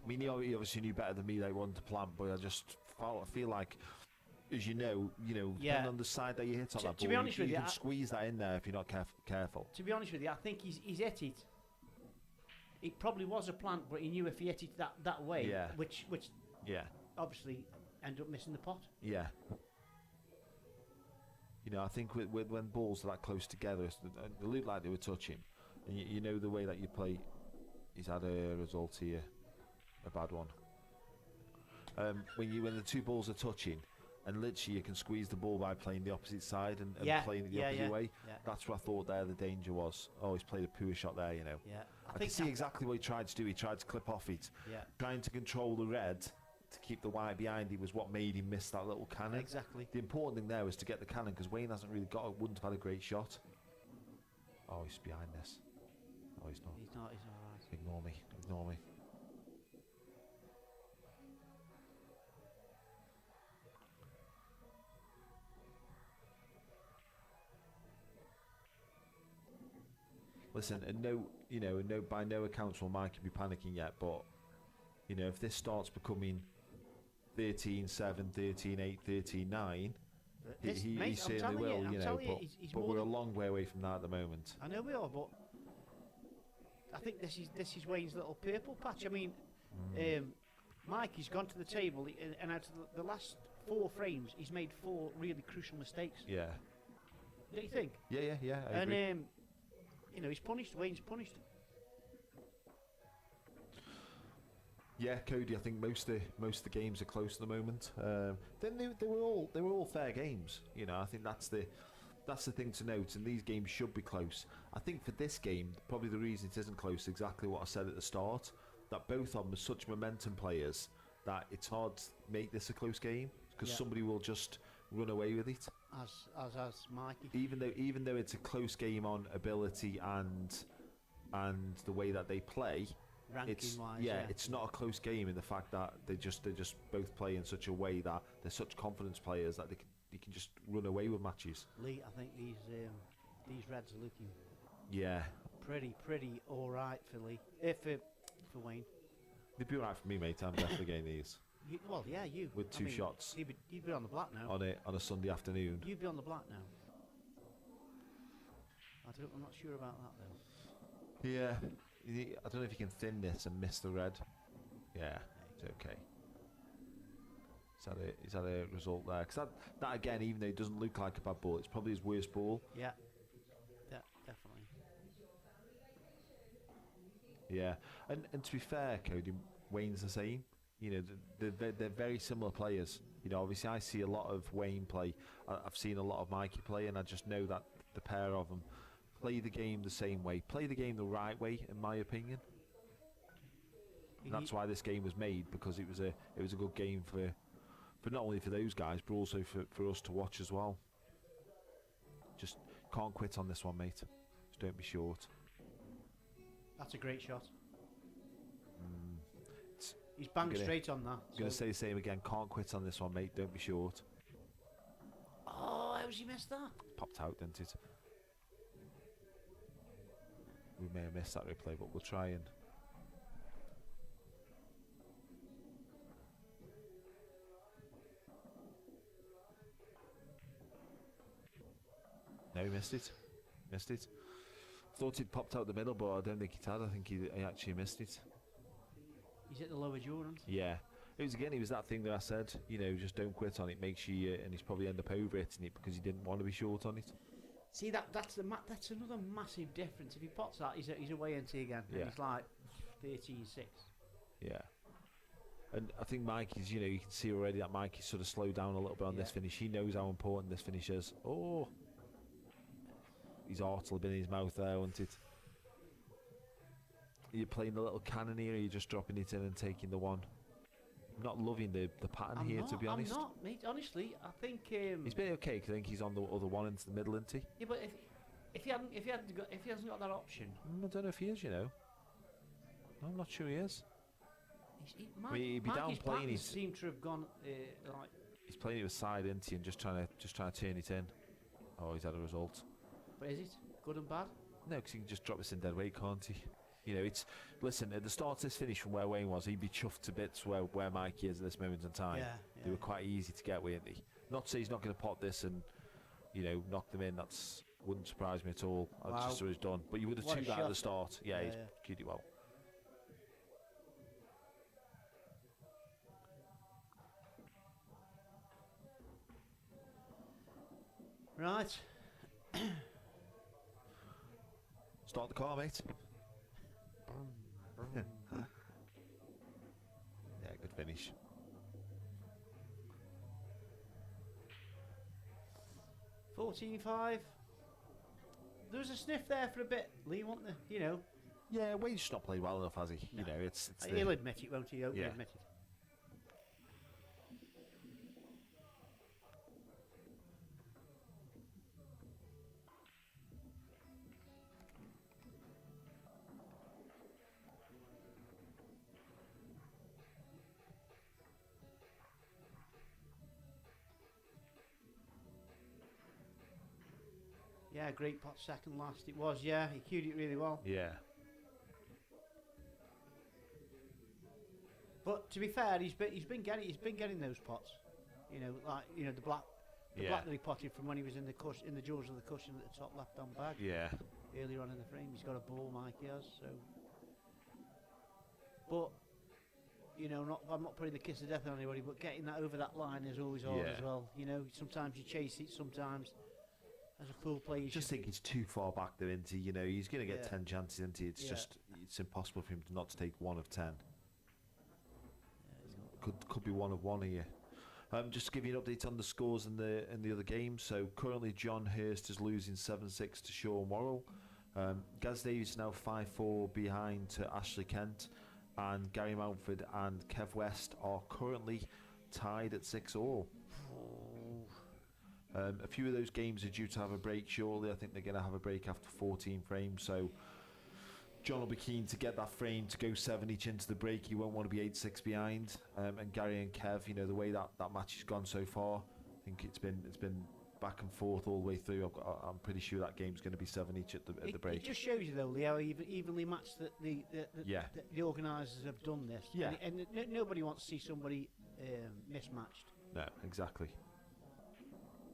I mean, he obviously knew better than me that he wanted to plant, but I feel like, as depending on the side that you hit on that ball, to be honest with you, can squeeze that in there if you're not careful. To be honest with you, I think he's hit it. It probably was a plant, but he knew if he hit it that way, which obviously ended up missing the pot. Yeah. I think when balls are that close together, they look like they were touching, and the way that you play, he's had a result here, a bad one. When the two balls are touching, and literally you can squeeze the ball by playing the opposite side and playing it the opposite way. Yeah. That's what I thought there the danger was. Oh, he's played a poor shot there, Yeah. I can see exactly what he tried to do. He tried to clip off it. Yeah. Trying to control the red to keep the white behind it was what made him miss that little cannon. Exactly. The important thing there was to get the cannon because Wayne wouldn't have had a great shot. Oh, he's behind this. Oh, he's not. He's not, he's alright. Ignore me. Listen, and by no accounts will Mikey be panicking yet, but if this starts becoming 13-7, 13-8, 13-9, he certainly will, but we're a long way away from that at the moment. I know we are, but I think this is Wayne's little purple patch. I mean, Mikey's gone to the table, and out of the last 4 frames, he's made 4 really crucial mistakes. Yeah. Don't you think? Yeah. I agree. He's punished. Wayne's punished. Yeah, Cody. I think most of the games are close at the moment. Then they were all fair games. I think that's that's the thing to note, and these games should be close. I think for this game, probably the reason it isn't close is exactly what I said at the start, that both of them are such momentum players that it's hard to make this a close game, because somebody will just run away with it. As Mikey. Even though it's a close game on ability and the way that they play, it's not a close game in the fact that they just both play in such a way that they're such confidence players that they can just run away with matches. Lee, I think these Reds are looking pretty all right for Lee. For Wayne. They'd be alright for me, mate. I'm definitely getting these. You. With two shots. You'd be on the black now. On a Sunday afternoon. You'd be on the black now. I'm not sure about that though. Yeah. I don't know if you can thin this and miss the red. Yeah, it's okay. Is that a result there? Because that again, even though it doesn't look like a bad ball, it's probably his worst ball. Yeah, definitely. Yeah, and to be fair, Cody, Wayne's the same. You know, they're very similar players. You know, obviously I see a lot of Wayne play. I've seen a lot of Mikey play, and I just know that the pair of them play the game the same way, play the game the right way, in my opinion. And that's why this game was made, because it was a good game for not only for those guys, but also for us to watch as well. Just can't quit on this one, mate. Just don't be short. That's a great shot. He's banged straight on that. I'm going to say the same again. Can't quit on this one, mate. Don't be short. Oh, how's he missed that? Popped out, didn't it? We may have missed that replay, but we'll try and... No, he missed it. Thought he'd popped out the middle, but I don't think he had. I think he actually missed it. He's at the lower jaw. Yeah. It was that thing that I said, you know, just don't quit on it. Makes you, and he's probably end up over hitting it because he didn't want to be short on it. See, that's another massive difference. If he pots that, he's away into again. Yeah. And he's like 13-6. Yeah. And I think Mikey's, you know, you can see already that Mikey's sort of slowed down a little bit on this finish. He knows how important this finish is. Oh. His heart will have been in his mouth there, won't it? Are you playing the little cannon here, or are you just dropping it in and taking the one? I'm not loving the pattern here, to be honest. I'm not, mate. Honestly, I think he's been okay, because I think he's on the other one into the middle, isn't he? Yeah, but if he hasn't got that option, I don't know if he is. You know, I'm not sure he is. He'd be down playing. He seems to have gone like. He's playing it with side, isn't he, and just trying to turn it in. Oh, he's had a result. But is it good and bad? No, because he can just drop this in dead weight, can't he? You know, listen, at the start of this finish from where Wayne was, he'd be chuffed to bits where Mikey is at this moment in time. Yeah. They were quite easy to get, weren't they? Not to say he's not going to pot this and, you know, knock them in. Wouldn't surprise me at all. Wow. Just so he's done. But you would have took that at the start. Yeah, he's cued it well. Right. Start the car, mate. Yeah, good finish. $14.5. There was a sniff there for a bit, Lee, wasn't there? You know. Yeah, Wayne's just not played well enough, has he? No. You know, it's he'll admit it, won't he? He'll admit it. Yeah, great pot, second last. It was, yeah. He cued it really well. Yeah. But to be fair, he's been getting those pots. You know, like the black that he potted from when he was in the jaws of the cushion at the top left-hand bag. Yeah. Earlier on in the frame, he's got a ball, Mikey has. So, but you know, I'm not putting the kiss of death on anybody, but getting that over that line is always hard as well. You know, sometimes you chase it, sometimes. As a full player, you just think he's too far back there, isn't he? You know, he's going to get 10 chances, isn't he? It's impossible for him not to take 1 of 10. Could be 1 of 1 here. Just to give you an update on the scores in the other games. So currently John Hurst is losing 7-6 to Sean Worrell. Gaz Davies is now 5-4 behind to Ashley Kent, and Gary Mountford and Kev West are currently tied at 6-all. A few of those games are due to have a break shortly. I think they're going to have a break after 14 frames, so John will be keen to get that frame to go 7 each into the break. He won't want to be 8-6 behind. And Gary and Kev, the way that match has gone so far, I think it's been back and forth all the way through. I'm pretty sure that game's going to be 7 each at the break. It just shows you though, Leo, evenly matched that the organisers have done this. Yeah. And nobody wants to see somebody mismatched. No, exactly.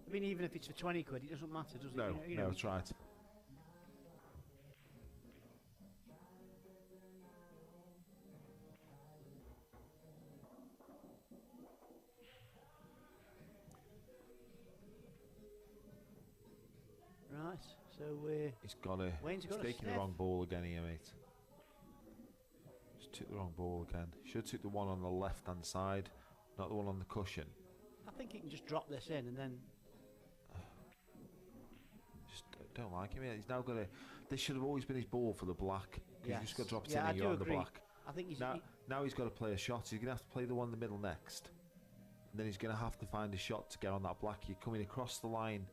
I mean, even if it's for 20 quid, it doesn't matter, does it? No, no, that's right. Right, so he's got a. Wayne's got taking the wrong ball again here, mate. Just took the wrong ball again. Should have took the one on the left-hand side, not the one on the cushion. I think he can just drop this in and then. Just don't like him. He's now got a. This should have always been his ball for the black. Yes. He's just got to drop it Yeah, in I and do go on the agree. black. I think he's Now he's got to play a shot. He's going to have to play the one in the middle next. And then he's going to have to find a shot to get on that black. You're coming across the line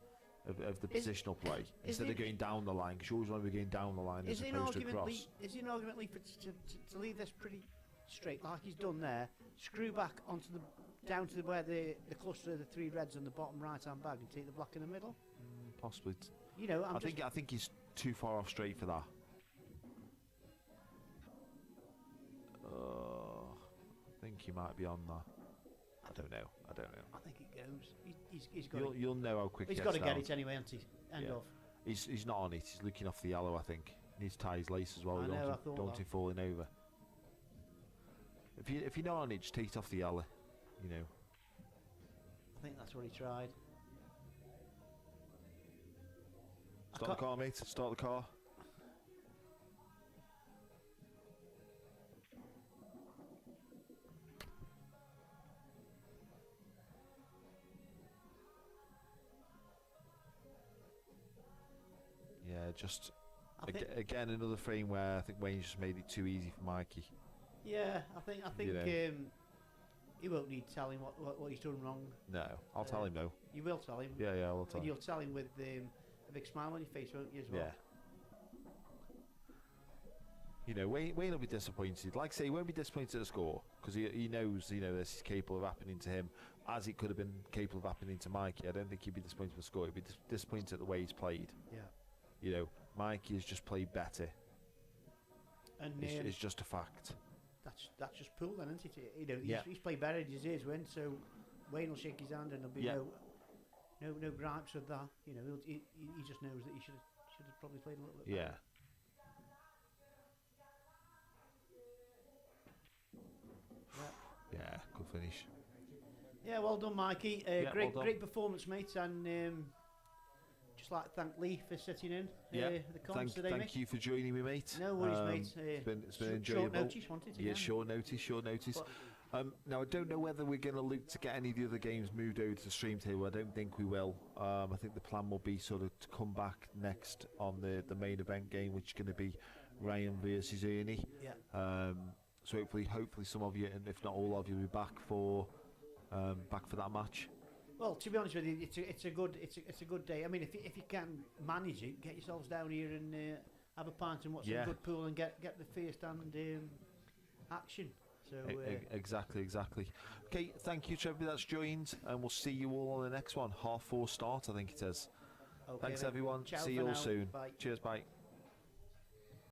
of the positional play instead of going down the line, because you always want to be going down the line as opposed to across. Is he an argument to leave this pretty straight like he's done there, screw back onto down to where the cluster of the 3 reds on the bottom right hand bag and take the black in the middle? Possibly. I think he's too far off straight for that. I think he might be on that. I don't know. I think it goes. He's got. You'll know how quick he's got to get it anyway, hasn't he? End of. He's not on it. He's looking off the yellow. I think he needs to tie his lace as well. Don't him falling over. If you're not on it, just take it off the yellow. I think that's what he tried. Start the car, mate. Start the car. Yeah, just again another frame where I think Wayne just made it too easy for Mikey. Yeah, I think he won't need telling what he's done wrong. No, I'll tell him no. You will tell him. Yeah, I'll tell him. And you'll tell him with a big smile on your face, won't you, as well? Yeah. Wayne will be disappointed. Like I say, he won't be disappointed at the score, because he knows, this is capable of happening to him, as it could have been capable of happening to Mikey. I don't think he'd be disappointed with the score. He'd be disappointed at the way he's played. Yeah. Mikey has just played better. And it's just a fact. That's just pool then, isn't it? He's played better, he deserves win, so Wayne will shake his hand and there'll be no gripes with that. He just knows that he should have probably played a little bit better. Yeah, good finish. Yeah, well done, Mikey. Great performance, mate, and just like to thank Lee for sitting in the comms today, Thank you for joining me, mate. No worries, mate. It's been enjoyable. Short notice, wasn't it? Yeah, short notice. Now, I don't know whether we're going to look to get any of the other games moved over to the stream table. I don't think we will. I think the plan will be sort of to come back next on the main event game, which is going to be Ryan versus Ernie. Yeah. So hopefully some of you, and if not all of you, will be back for that match. Well, to be honest with you, it's a good day. I mean, if you can manage it, get yourselves down here and have a pint and watch some good pool and get the first hand action. So exactly. Okay, thank you to everybody that's joined, and we'll see you all on the next one. 4:30 start, I think it is. Okay, Thanks then. everyone. Ciao See for you all now. soon. Bye. Cheers, bye.